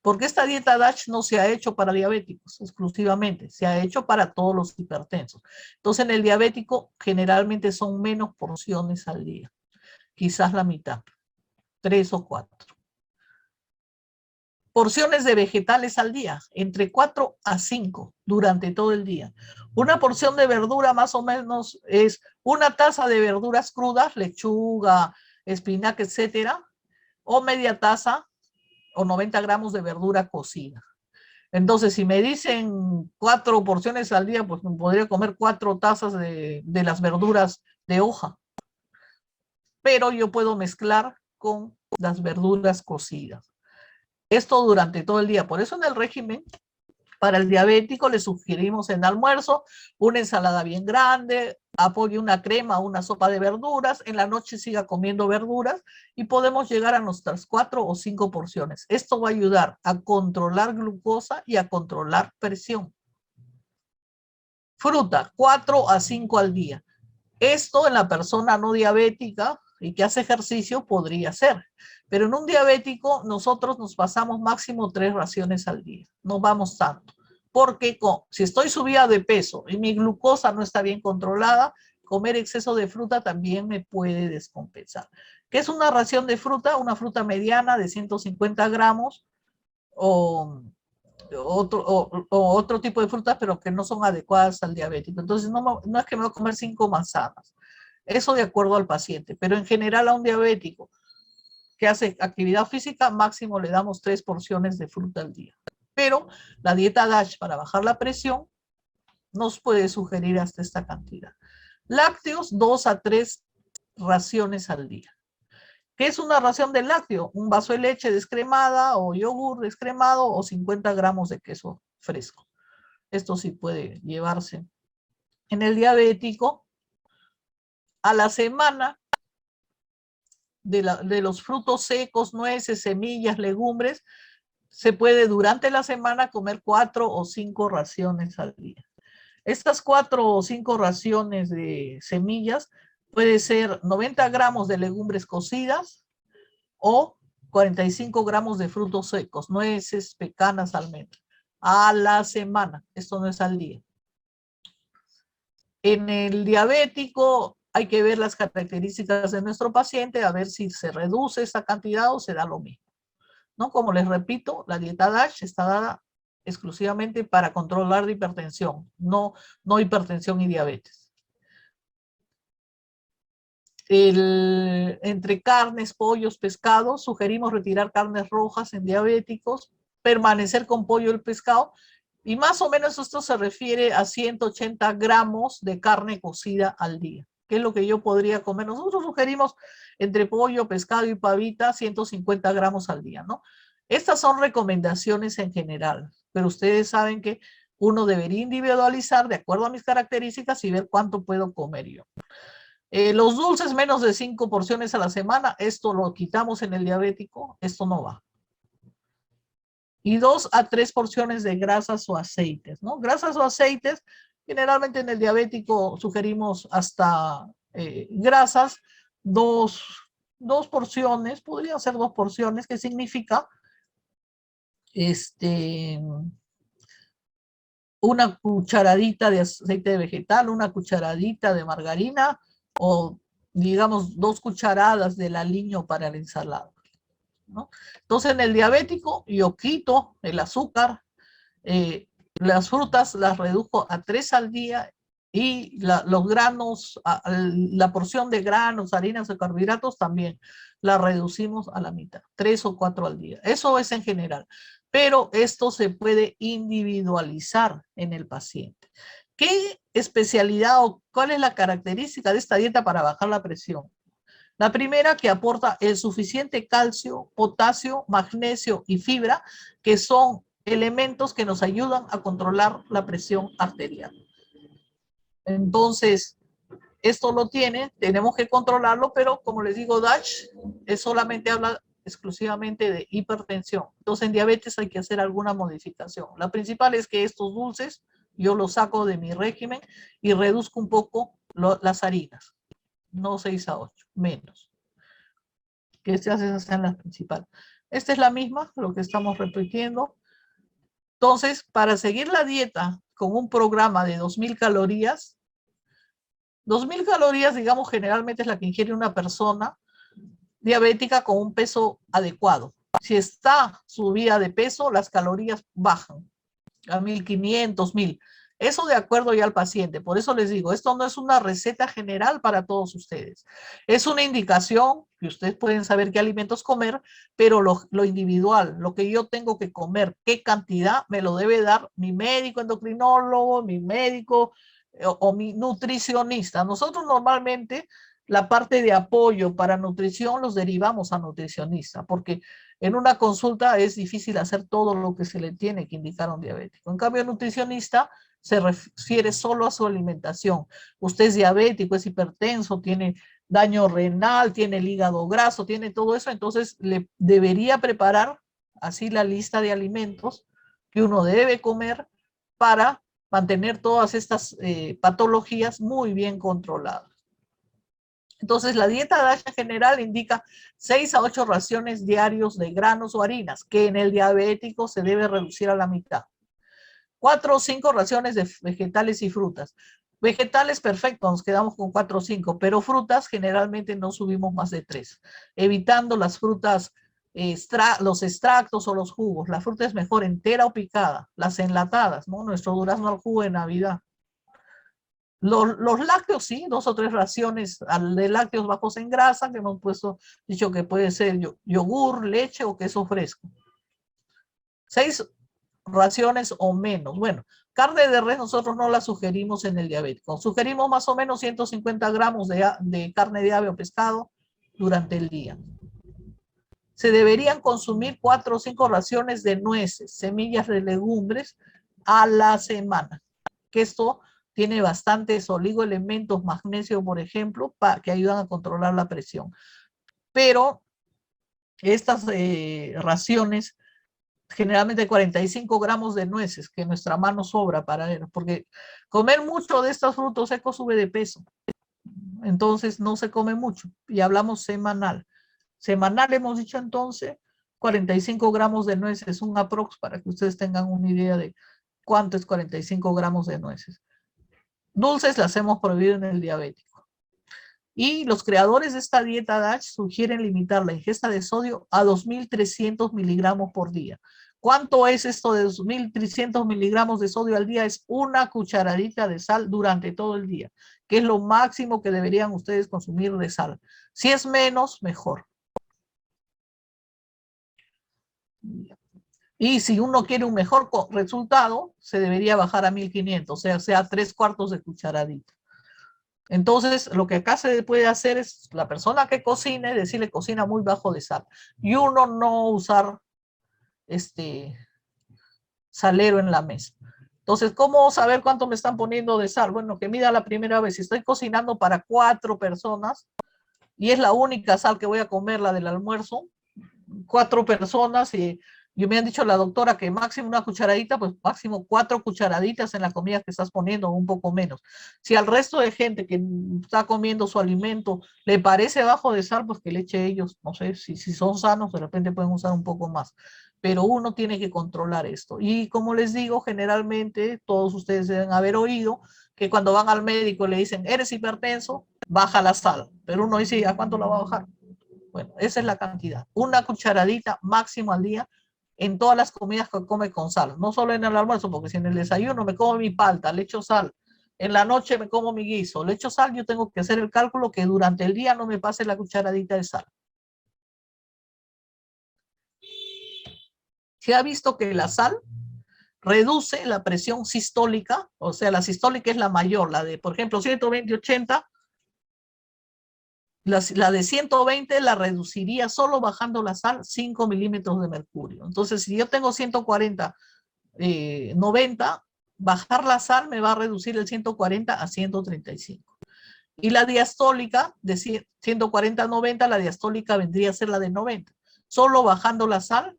Porque esta dieta DASH no se ha hecho para diabéticos exclusivamente, se ha hecho para todos los hipertensos. Entonces, en el diabético generalmente son menos porciones al día, quizás la mitad, 3 o 4. Porciones de vegetales al día, entre 4 a 5 durante todo el día. Una porción de verdura más o menos es una taza de verduras crudas, lechuga, espinaca, etcétera, o media taza o 90 gramos de verdura cocida. Entonces, si me dicen 4 porciones al día, pues me podría comer 4 tazas de las verduras de hoja. Pero yo puedo mezclar con las verduras cocidas. Esto durante todo el día. Por eso en el régimen Para el diabético le sugerimos en almuerzo una ensalada bien grande, apoye una crema, una sopa de verduras, en la noche siga comiendo verduras y podemos llegar a nuestras 4 o 5 porciones. Esto va a ayudar a controlar glucosa y a controlar presión. Fruta, 4 a 5 al día. Esto en la persona no diabética y que hace ejercicio podría ser, pero en un diabético nosotros nos pasamos máximo 3 raciones al día, no vamos tanto, porque si estoy subida de peso y mi glucosa no está bien controlada, comer exceso de fruta también me puede descompensar. ¿Qué es una ración de fruta? Una fruta mediana de 150 gramos o otro tipo de frutas, pero que no son adecuadas al diabético. Entonces, no es que me voy a comer 5 manzanas. Eso de acuerdo al paciente. Pero en general a un diabético que hace actividad física, máximo le damos 3 porciones de fruta al día. Pero la dieta DASH para bajar la presión nos puede sugerir hasta esta cantidad. Lácteos, 2 a 3 raciones al día. ¿Qué es una ración de lácteo? Un vaso de leche descremada o yogur descremado o 50 gramos de queso fresco. Esto sí puede llevarse. En el diabético, a la semana de los frutos secos, nueces, semillas, legumbres, se puede durante la semana comer 4 o 5 raciones al día. Estas 4 o 5 raciones de semillas puede ser 90 gramos de legumbres cocidas o 45 gramos de frutos secos, nueces, pecanas, almendras, a la semana. Esto no es al día. En el diabético hay que ver las características de nuestro paciente, a ver si se reduce esa cantidad o se da lo mismo, ¿no? Como les repito, la dieta DASH está dada exclusivamente para controlar la hipertensión, no hipertensión y diabetes. Entre carnes, pollos, pescados, sugerimos retirar carnes rojas en diabéticos, permanecer con pollo y pescado, y más o menos esto se refiere a 180 gramos de carne cocida al día, que es lo que yo podría comer. Nosotros sugerimos entre pollo, pescado y pavita 150 gramos al día, ¿no? Estas son recomendaciones en general, pero ustedes saben que uno debería individualizar de acuerdo a mis características y ver cuánto puedo comer yo. Los dulces menos de 5 porciones a la semana, esto lo quitamos en el diabético, esto no va. Y 2 a 3 porciones de grasas o aceites, ¿no? Grasas o aceites, generalmente en el diabético sugerimos hasta grasas, dos porciones, podrían ser 2 porciones, que significa una cucharadita de aceite vegetal, una cucharadita de margarina o digamos 2 cucharadas del aliño para la ensalada, ¿no? Entonces en el diabético yo quito el azúcar, las frutas las redujo a 3 al día y los granos, la porción de granos, harinas o carbohidratos también la reducimos a la mitad, 3 o 4 al día. Eso es en general, pero esto se puede individualizar en el paciente. ¿Qué especialidad o cuál es la característica de esta dieta para bajar la presión? La primera, que aporta el suficiente calcio, potasio, magnesio y fibra, que son elementos que nos ayudan a controlar la presión arterial. Entonces, esto lo tiene, tenemos que controlarlo, pero como les digo, DASH solamente habla exclusivamente de hipertensión. Entonces, en diabetes hay que hacer alguna modificación. La principal es que estos dulces yo los saco de mi régimen y reduzco un poco las harinas. No 6 a 8, menos. Que esas sean las principales. Esta es la misma, lo que estamos repitiendo. Entonces, para seguir la dieta con un programa de 2000 calorías, 2000 calorías, digamos, generalmente es la que ingiere una persona diabética con un peso adecuado. Si está subida de peso, las calorías bajan a 1500, 1000. Eso de acuerdo ya al paciente. Por eso les digo, esto no es una receta general para todos ustedes. Es una indicación que ustedes pueden saber qué alimentos comer, pero lo individual, lo que yo tengo que comer, qué cantidad, me lo debe dar mi médico endocrinólogo, mi médico o mi nutricionista. Nosotros normalmente la parte de apoyo para nutrición los derivamos a nutricionista, porque en una consulta es difícil hacer todo lo que se le tiene que indicar a un diabético. En cambio, el nutricionista se refiere solo a su alimentación. Usted es diabético, es hipertenso, tiene daño renal, tiene el hígado graso, tiene todo eso, entonces le debería preparar así la lista de alimentos que uno debe comer para mantener todas estas patologías muy bien controladas. Entonces, la dieta DASH en general indica 6 a 8 raciones diarios de granos o harinas, que en el diabético se debe reducir a la mitad. 4 o 5 raciones de vegetales y frutas. Vegetales, perfecto, nos quedamos con 4 o 5, pero frutas generalmente no subimos más de 3, evitando las frutas, los extractos o los jugos. La fruta es mejor entera o picada, las enlatadas, ¿no? Nuestro durazno al jugo de Navidad. Los lácteos, sí, 2 o 3 raciones de lácteos bajos en grasa, que hemos dicho que puede ser yogur, leche o queso fresco. 6 raciones o menos. Bueno, carne de res nosotros no la sugerimos en el diabético. Sugerimos más o menos 150 gramos de carne de ave o pescado durante el día. Se deberían consumir 4 o 5 raciones de nueces, semillas de legumbres a la semana. Que esto tiene bastantes oligoelementos, magnesio, por ejemplo, que ayudan a controlar la presión. Pero estas raciones, generalmente 45 gramos de nueces, que nuestra mano sobra para él, porque comer mucho de estos frutos secos sube de peso. Entonces no se come mucho, y hablamos semanal. Semanal hemos dicho entonces 45 gramos de nueces, un aprox para que ustedes tengan una idea de cuánto es 45 gramos de nueces. Dulces las hemos prohibido en el diabético. Y los creadores de esta dieta DASH sugieren limitar la ingesta de sodio a 2.300 miligramos por día. ¿Cuánto es esto de 2.300 miligramos de sodio al día? Es una cucharadita de sal durante todo el día, que es lo máximo que deberían ustedes consumir de sal. Si es menos, mejor. Y si uno quiere un mejor resultado, se debería bajar a 1.500, o sea 3/4 de cucharadita. Entonces, lo que acá se puede hacer es, la persona que cocine, decirle cocina muy bajo de sal. Y uno no usar salero en la mesa. Entonces, ¿cómo saber cuánto me están poniendo de sal? Bueno, que mida la primera vez. Si estoy cocinando para 4 personas y es la única sal que voy a comer, la del almuerzo, 4 personas, y me han dicho la doctora que máximo una cucharadita, pues máximo 4 cucharaditas en la comida que estás poniendo, un poco menos. Si al resto de gente que está comiendo su alimento le parece bajo de sal, pues que le eche ellos, no sé, si son sanos, de repente pueden usar un poco más. Pero uno tiene que controlar esto. Y como les digo, generalmente todos ustedes deben haber oído que cuando van al médico le dicen, eres hipertenso, baja la sal. Pero uno dice, ¿a cuánto la va a bajar? Bueno, esa es la cantidad. Una cucharadita máximo al día en todas las comidas que come con sal. No solo en el almuerzo, porque si en el desayuno me como mi palta, le echo sal. En la noche me como mi guiso, le echo sal, yo tengo que hacer el cálculo que durante el día no me pase la cucharadita de sal. Se ha visto que la sal reduce la presión sistólica, o sea, la sistólica es la mayor, la de, por ejemplo, 120/80, la de 120 la reduciría solo bajando la sal 5 milímetros de mercurio. Entonces, si yo tengo 140, 90, bajar la sal me va a reducir el 140 a 135. Y la diastólica, de 140 a 90, la diastólica vendría a ser la de 90. Solo bajando la sal,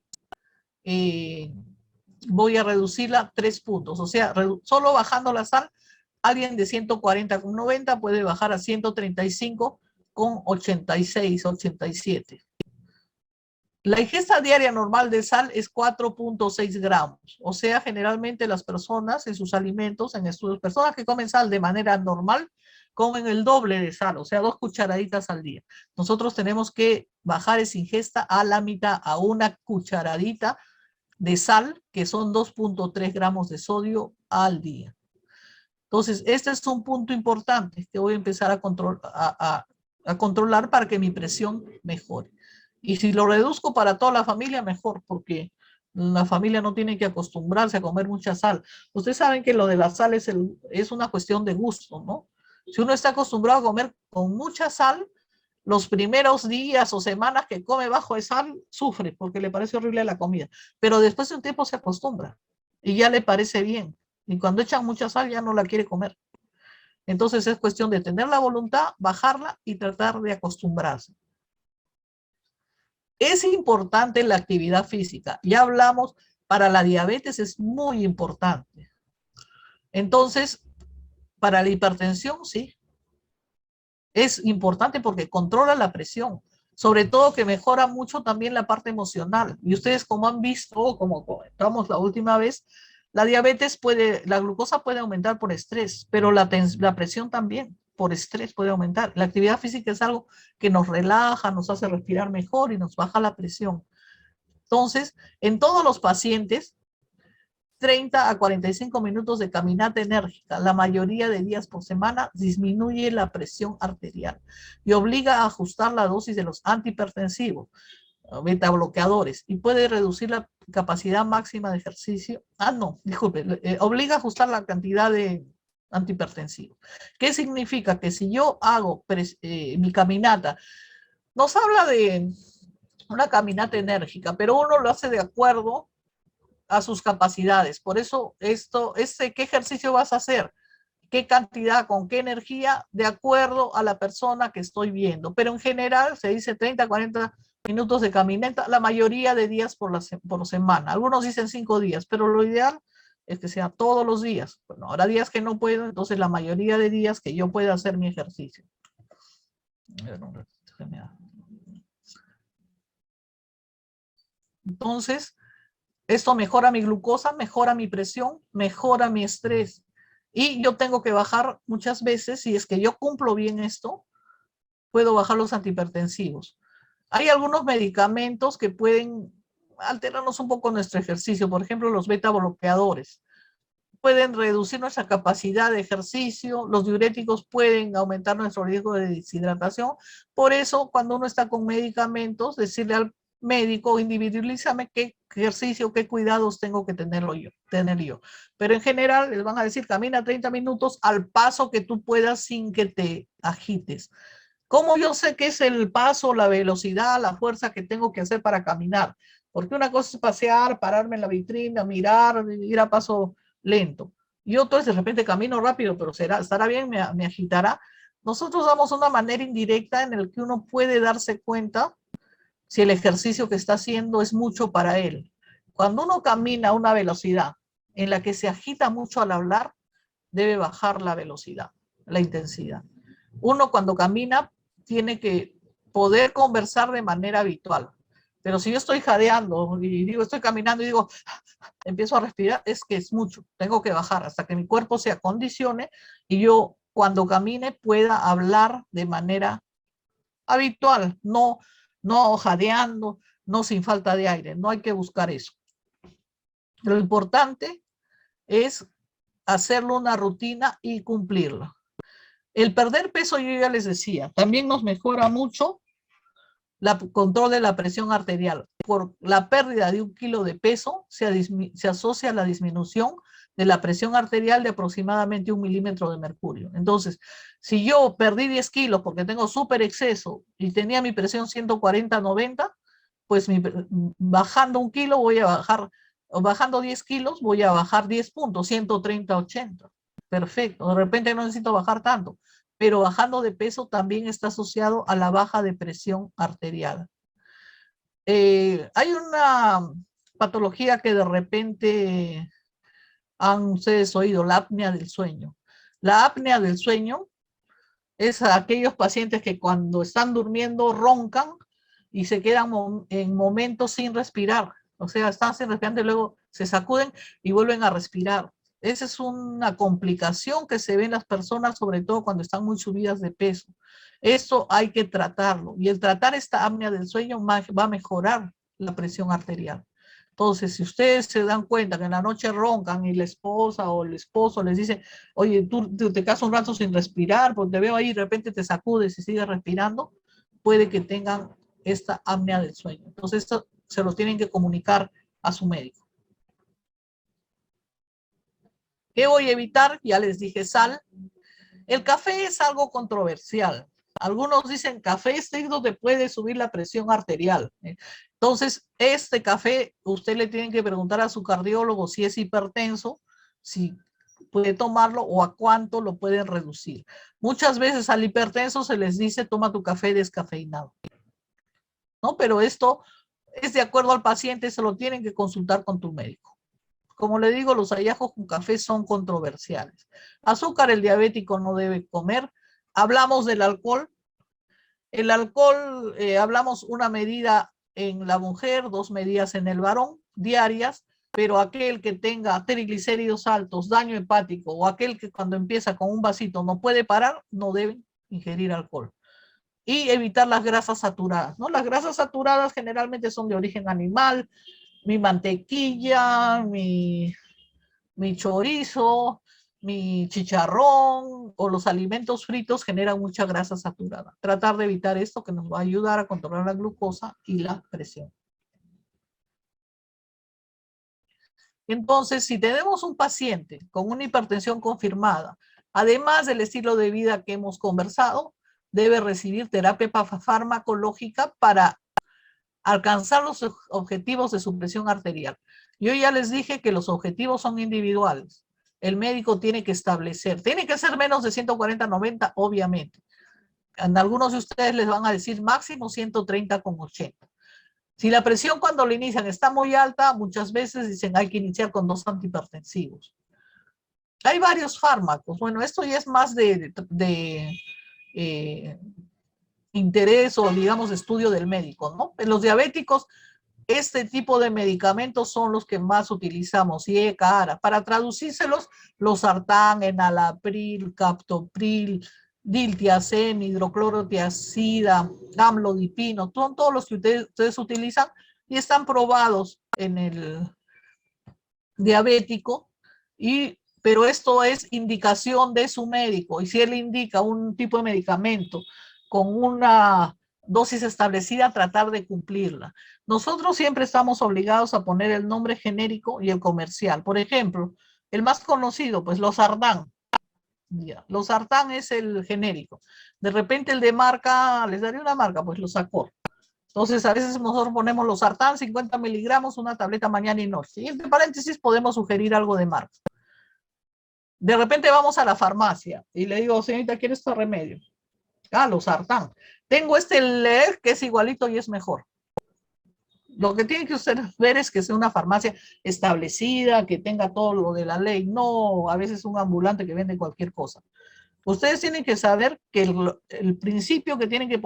voy a reducirla 3 puntos. O sea, solo bajando la sal, alguien de 140 con 90 puede bajar a 135 con 86, 87. La ingesta diaria normal de sal es 4.6 gramos. O sea, generalmente las personas en sus alimentos, en estudios, personas que comen sal de manera normal, comen el doble de sal, o sea, 2 cucharaditas al día. Nosotros tenemos que bajar esa ingesta a la mitad, a una cucharadita de sal, que son 2.3 gramos de sodio al día. Entonces, este es un punto importante que voy a empezar a controlar para que mi presión mejore. Y si lo reduzco para toda la familia, mejor, porque la familia no tiene que acostumbrarse a comer mucha sal. Ustedes saben que lo de la sal es una cuestión de gusto, ¿no? Si uno está acostumbrado a comer con mucha sal, los primeros días o semanas que come bajo de sal, sufre porque le parece horrible la comida, pero después de un tiempo se acostumbra y ya le parece bien. Y cuando echan mucha sal ya no la quiere comer. Entonces es cuestión de tener la voluntad, bajarla y tratar de acostumbrarse. Es importante la actividad física. Ya hablamos, para la diabetes es muy importante. Entonces, para la hipertensión, sí. Es importante porque controla la presión. Sobre todo que mejora mucho también la parte emocional. Y ustedes como han visto, como comentamos la última vez, la diabetes puede, la glucosa puede aumentar por estrés, pero la presión también por estrés puede aumentar. La actividad física es algo que nos relaja, nos hace respirar mejor y nos baja la presión. Entonces, en todos los pacientes, 30 a 45 minutos de caminata enérgica, la mayoría de días por semana, disminuye la presión arterial y obliga a ajustar la dosis de los antihipertensivos, beta bloqueadores, y puede reducir la capacidad máxima de ejercicio. No, disculpe, obliga a ajustar la cantidad de antihipertensivos. ¿Qué significa? Que si yo hago mi caminata, nos habla de una caminata enérgica, pero uno lo hace de acuerdo a sus capacidades. Por eso, ¿qué ejercicio vas a hacer? ¿Qué cantidad, con qué energía? De acuerdo a la persona que estoy viendo. Pero en general se dice 30, 40 minutos de caminata, la mayoría de días por semana. Algunos dicen 5 días, pero lo ideal es que sea todos los días. Bueno, habrá días que no puedo, entonces la mayoría de días que yo pueda hacer mi ejercicio. Entonces, esto mejora mi glucosa, mejora mi presión, mejora mi estrés. Y yo tengo que bajar muchas veces, si es que yo cumplo bien esto, puedo bajar los antihipertensivos. Hay algunos medicamentos que pueden alterarnos un poco nuestro ejercicio, por ejemplo, los beta bloqueadores. Pueden reducir nuestra capacidad de ejercicio, los diuréticos pueden aumentar nuestro riesgo de deshidratación. Por eso, cuando uno está con medicamentos, decirle al médico, individualízame qué ejercicio, qué cuidados tengo que tener yo. Pero en general les van a decir, camina 30 minutos al paso que tú puedas sin que te agites. ¿Cómo yo sé qué es el paso, la velocidad, la fuerza que tengo que hacer para caminar? Porque una cosa es pasear, pararme en la vitrina, mirar, ir a paso lento. Y otro es de repente camino rápido, pero estará bien, me agitará. Nosotros damos una manera indirecta en el que uno puede darse cuenta si el ejercicio que está haciendo es mucho para él. Cuando uno camina a una velocidad en la que se agita mucho al hablar, debe bajar la velocidad, la intensidad. Uno cuando camina tiene que poder conversar de manera habitual. Pero si yo estoy jadeando y digo, estoy caminando y digo, empiezo a respirar, es que es mucho. Tengo que bajar hasta que mi cuerpo se acondicione y yo cuando camine pueda hablar de manera habitual, no jadeando, no sin falta de aire. No hay que buscar eso. Lo importante es hacerlo una rutina y cumplirla. El perder peso, yo ya les decía, también nos mejora mucho el control de la presión arterial. Por la pérdida de 1 kilo de peso se asocia a la disminución de la presión arterial de aproximadamente 1 milímetro de mercurio. Entonces, si yo perdí 10 kilos porque tengo súper exceso y tenía mi presión 140-90, pues bajando 1 kilo voy a bajar, o bajando 10 kilos voy a bajar 10 puntos, 130-80. Perfecto, de repente no necesito bajar tanto, pero bajando de peso también está asociado a la baja de presión arterial. Hay una patología que de repente han ustedes oído, la apnea del sueño. La apnea del sueño es a aquellos pacientes que cuando están durmiendo roncan y se quedan en momentos sin respirar. O sea, están sin respirar y luego se sacuden y vuelven a respirar. Esa es una complicación que se ve en las personas, sobre todo cuando están muy subidas de peso. Eso hay que tratarlo. Y el tratar esta apnea del sueño va a mejorar la presión arterial. Entonces, si ustedes se dan cuenta que en la noche roncan y la esposa o el esposo les dice, oye, tú te quedas un rato sin respirar, porque te veo ahí y de repente te sacudes y sigues respirando, puede que tengan esta apnea del sueño. Entonces, esto se lo tienen que comunicar a su médico. ¿Qué voy a evitar? Ya les dije, sal. El café es algo controversial. Algunos dicen café estricto te puede subir la presión arterial. Entonces, este café, usted le tiene que preguntar a su cardiólogo si es hipertenso, si puede tomarlo o a cuánto lo pueden reducir. Muchas veces al hipertenso se les dice toma tu café descafeinado, ¿no? Pero esto es de acuerdo al paciente, se lo tienen que consultar con tu médico. Como le digo, los hallazgos con café son controversiales. Azúcar, el diabético no debe comer. Hablamos del alcohol. El alcohol, hablamos una medida en la mujer, 2 medidas en el varón, diarias, pero aquel que tenga triglicéridos altos, daño hepático, o aquel que cuando empieza con un vasito no puede parar, no debe ingerir alcohol. Y evitar las grasas saturadas, ¿no? Las grasas saturadas generalmente son de origen animal, mi mantequilla, mi chorizo, mi chicharrón o los alimentos fritos generan mucha grasa saturada. Tratar de evitar esto que nos va a ayudar a controlar la glucosa y la presión. Entonces, si tenemos un paciente con una hipertensión confirmada, además del estilo de vida que hemos conversado, debe recibir terapia farmacológica para alcanzar los objetivos de su presión arterial. Yo ya les dije que los objetivos son individuales. El médico tiene que establecer, tiene que ser menos de 140/90, obviamente. En algunos de ustedes les van a decir máximo 130/80. Si la presión cuando le inician está muy alta, muchas veces dicen hay que iniciar con 2 antihipertensivos. Hay varios fármacos. Bueno, esto ya es más de interés o, digamos, estudio del médico, ¿no? En los diabéticos, este tipo de medicamentos son los que más utilizamos, y cara. Para traducírselos, losartán, enalapril, captopril, diltiazem, hidroclorotiazida, amlodipino, son todos los que ustedes utilizan y están probados en el diabético, pero esto es indicación de su médico, y si él indica un tipo de medicamento con una dosis establecida, tratar de cumplirla. Nosotros siempre estamos obligados a poner el nombre genérico y el comercial. Por ejemplo, el más conocido, pues losartán. Losartán es el genérico. De repente el de marca, les daré una marca, pues Losarcor. Entonces, a veces nosotros ponemos losartán, 50 miligramos, una tableta mañana y noche. Y entre paréntesis podemos sugerir algo de marca. De repente vamos a la farmacia y le digo, señorita, ¿quiere este remedio? Ah, losartán. Tengo este leer que es igualito y es mejor. Lo que tiene que usted ver es que sea una farmacia establecida, que tenga todo lo de la ley, no a veces un ambulante que vende cualquier cosa. Ustedes tienen que saber que el principio que tienen que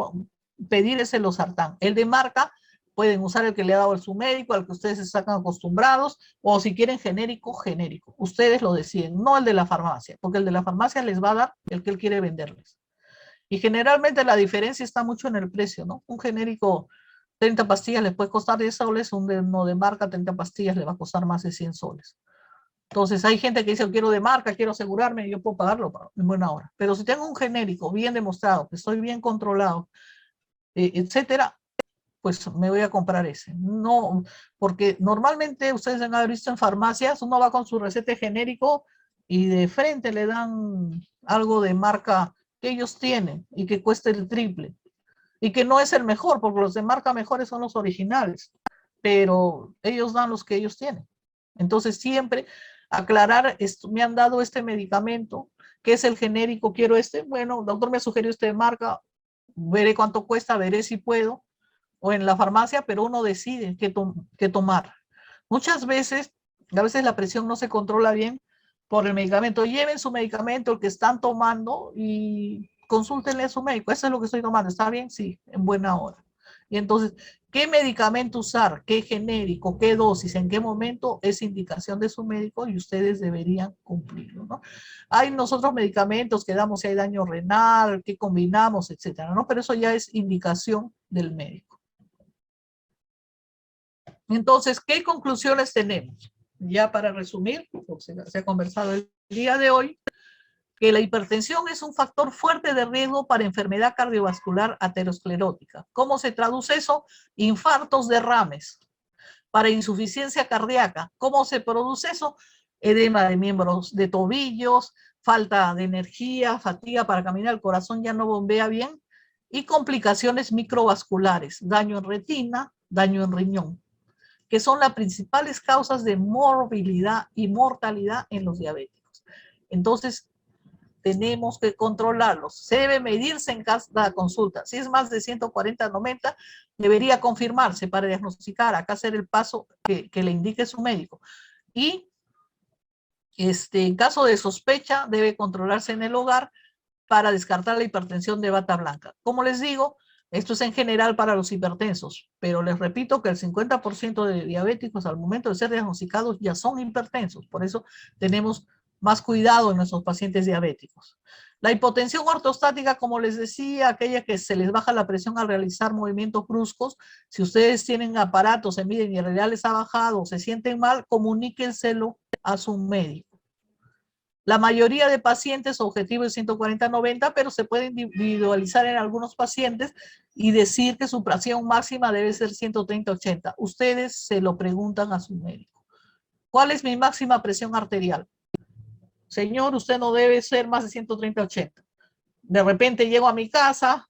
pedir es el losartán. El de marca pueden usar el que le ha dado su médico, al que ustedes están acostumbrados, o si quieren genérico, genérico. Ustedes lo deciden, no el de la farmacia, porque el de la farmacia les va a dar el que él quiere venderles. Y generalmente la diferencia está mucho en el precio, ¿no? Un genérico, 30 pastillas les puede costar 10 soles, uno de marca, 30 pastillas le va a costar más de 100 soles. Entonces hay gente que dice, quiero de marca, quiero asegurarme, yo puedo pagarlo en buena hora. Pero si tengo un genérico bien demostrado, que estoy bien controlado, etcétera, pues me voy a comprar ese. No, porque normalmente ustedes han haber visto en farmacias, uno va con su receta genérico y de frente le dan algo de marca que ellos tienen y que cuesta el triple. Y que no es el mejor, porque los de marca mejores son los originales, pero ellos dan los que ellos tienen. Entonces siempre aclarar, esto, me han dado este medicamento, que es el genérico, quiero este, bueno, doctor me sugirió este de marca, veré cuánto cuesta, veré si puedo, o en la farmacia, pero uno decide qué tomar. Muchas veces, a veces la presión no se controla bien por el medicamento. Lleven su medicamento, el que están tomando, y consúltenle a su médico. Eso es lo que estoy tomando. ¿Está bien? Sí, en buena hora. Y entonces, ¿qué medicamento usar? ¿Qué genérico? ¿Qué dosis? ¿En qué momento? Es indicación de su médico y ustedes deberían cumplirlo, ¿no? Hay nosotros medicamentos que damos si hay daño renal, que combinamos, etcétera, ¿no? Pero eso ya es indicación del médico. Entonces, ¿qué conclusiones tenemos? Ya para resumir, lo que se ha conversado el día de hoy, que la hipertensión es un factor fuerte de riesgo para enfermedad cardiovascular aterosclerótica. ¿Cómo se traduce eso? Infartos, derrames. Para insuficiencia cardíaca, ¿cómo se produce eso? Edema de miembros de tobillos, falta de energía, fatiga para caminar, el corazón ya no bombea bien, y complicaciones microvasculares, daño en retina, daño en riñón, que son las principales causas de morbilidad y mortalidad en los diabéticos. Entonces, tenemos que controlarlos. Se debe medirse en cada consulta. Si es más de 140/90, debería confirmarse para diagnosticar, acá hacer el paso que le indique su médico. Y en caso de sospecha, debe controlarse en el hogar para descartar la hipertensión de bata blanca. Como les digo, esto es en general para los hipertensos, pero les repito que el 50% de diabéticos al momento de ser diagnosticados ya son hipertensos. Por eso tenemos más cuidado en nuestros pacientes diabéticos. La hipotensión ortostática, como les decía, aquella que se les baja la presión al realizar movimientos bruscos. Si ustedes tienen aparatos, se miden y el real les ha bajado o se sienten mal, comuníquenselo a su médico. La mayoría de pacientes, su objetivo es 140/90, pero se puede individualizar en algunos pacientes y decir que su presión máxima debe ser 130/80. Ustedes se lo preguntan a su médico. ¿Cuál es mi máxima presión arterial? Señor, usted no debe ser más de 130/80. De repente llego a mi casa,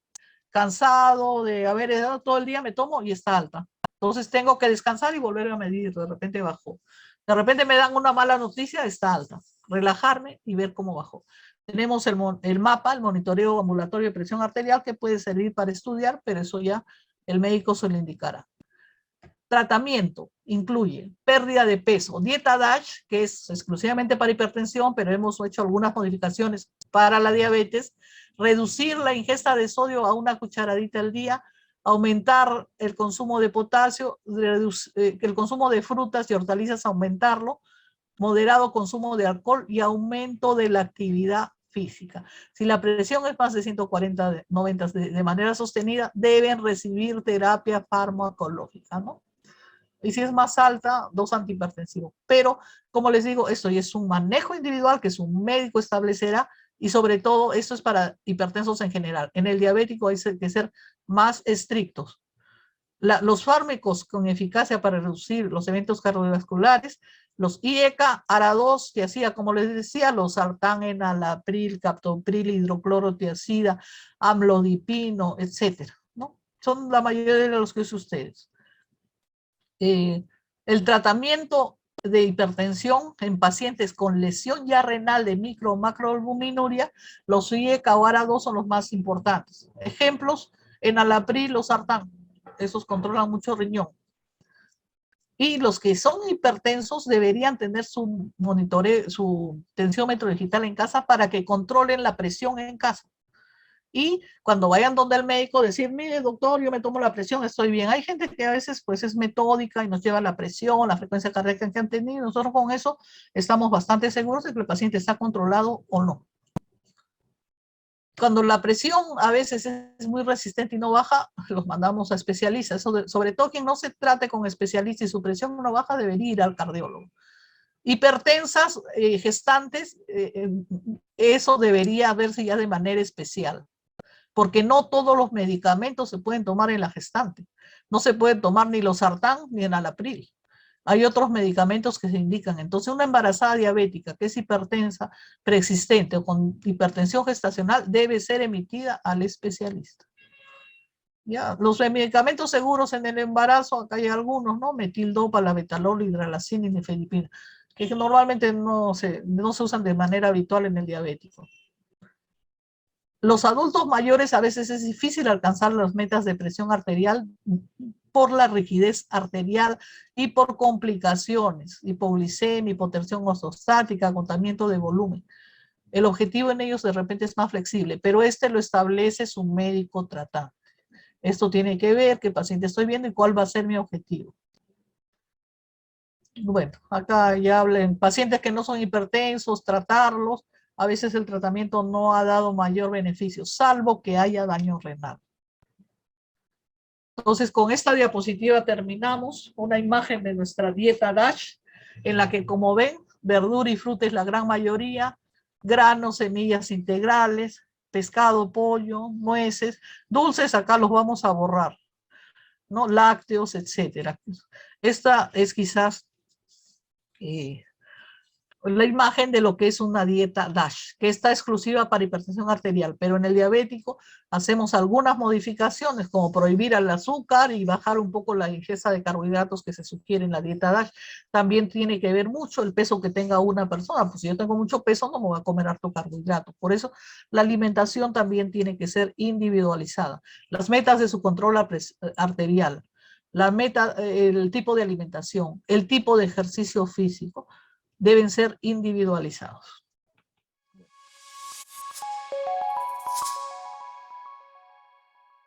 cansado de haber estado todo el día, me tomo y está alta. Entonces tengo que descansar y volver a medir. De repente bajó. De repente me dan una mala noticia, está alta. Relajarme y ver cómo bajó. Tenemos el mapa, el monitoreo ambulatorio de presión arterial, que puede servir para estudiar, pero eso ya el médico se lo indicará. Tratamiento incluye pérdida de peso, dieta DASH, que es exclusivamente para hipertensión, pero hemos hecho algunas modificaciones para la diabetes, reducir la ingesta de sodio a 1 cucharadita al día, aumentar el consumo de potasio, el consumo de frutas y hortalizas, aumentarlo, moderado consumo de alcohol y aumento de la actividad física. Si la presión es más de 140/90 de manera sostenida, deben recibir terapia farmacológica, ¿no? Y si es más alta, 2 antihipertensivos. Pero, como les digo, esto ya es un manejo individual que su médico establecerá, y sobre todo, esto es para hipertensos en general. En el diabético hay que ser más estrictos. Los fármacos con eficacia para reducir los eventos cardiovasculares, los IECA, ARA2, tiazida, como les decía, los sartán, enalapril, captopril, hidroclorotiazida, amlodipino, etcétera, ¿no? Son la mayoría de los que usan ustedes. El tratamiento de hipertensión en pacientes con lesión ya renal de micro o macroalbuminuria, los IECA o ARA2 son los más importantes. Ejemplos, enalapril o sartán, esos controlan mucho riñón. Y los que son hipertensos deberían tener su monitoreo, su tensiómetro digital en casa para que controlen la presión en casa. Y cuando vayan donde el médico, decir, mire doctor, yo me tomo la presión, estoy bien. Hay gente que a veces pues es metódica y nos lleva la presión, la frecuencia cardíaca que han tenido. Nosotros con eso estamos bastante seguros de que el paciente está controlado o no. Cuando la presión a veces es muy resistente y no baja, los mandamos a especialistas. Sobre todo quien no se trate con especialistas y su presión no baja, debería ir al cardiólogo. Hipertensas, gestantes, eso debería verse ya de manera especial, porque no todos los medicamentos se pueden tomar en la gestante. No se puede tomar ni los sartán ni enalapril. Hay otros medicamentos que se indican. Entonces, una embarazada diabética que es hipertensa, preexistente o con hipertensión gestacional debe ser emitida al especialista. Ya, los medicamentos seguros en el embarazo, acá hay algunos, ¿no? Metildopa, labetalol, hidralacina y nifedipina, que normalmente no se usan de manera habitual en el diabético. Los adultos mayores a veces es difícil alcanzar las metas de presión arterial por la rigidez arterial y por complicaciones, hipoglicemia, hipotensión ortostática, agotamiento de volumen. El objetivo en ellos de repente es más flexible, pero lo establece su médico tratante. Esto tiene que ver qué paciente estoy viendo y cuál va a ser mi objetivo. Bueno, acá ya hablan pacientes que no son hipertensos, tratarlos. A veces el tratamiento no ha dado mayor beneficio, salvo que haya daño renal. Entonces, con esta diapositiva terminamos una imagen de nuestra dieta DASH, en la que, como ven, verdura y fruta es la gran mayoría, granos, semillas integrales, pescado, pollo, nueces, dulces, acá los vamos a borrar, ¿no? Lácteos, etcétera. Esta es quizás la imagen de lo que es una dieta DASH, que está exclusiva para hipertensión arterial, pero en el diabético hacemos algunas modificaciones como prohibir el azúcar y bajar un poco la ingesta de carbohidratos que se sugiere en la dieta DASH. También tiene que ver mucho el peso que tenga una persona, pues si yo tengo mucho peso no me voy a comer harto carbohidrato, por eso la alimentación también tiene que ser individualizada. Las metas de su control arterial, la meta, el tipo de alimentación, el tipo de ejercicio físico, deben ser individualizados.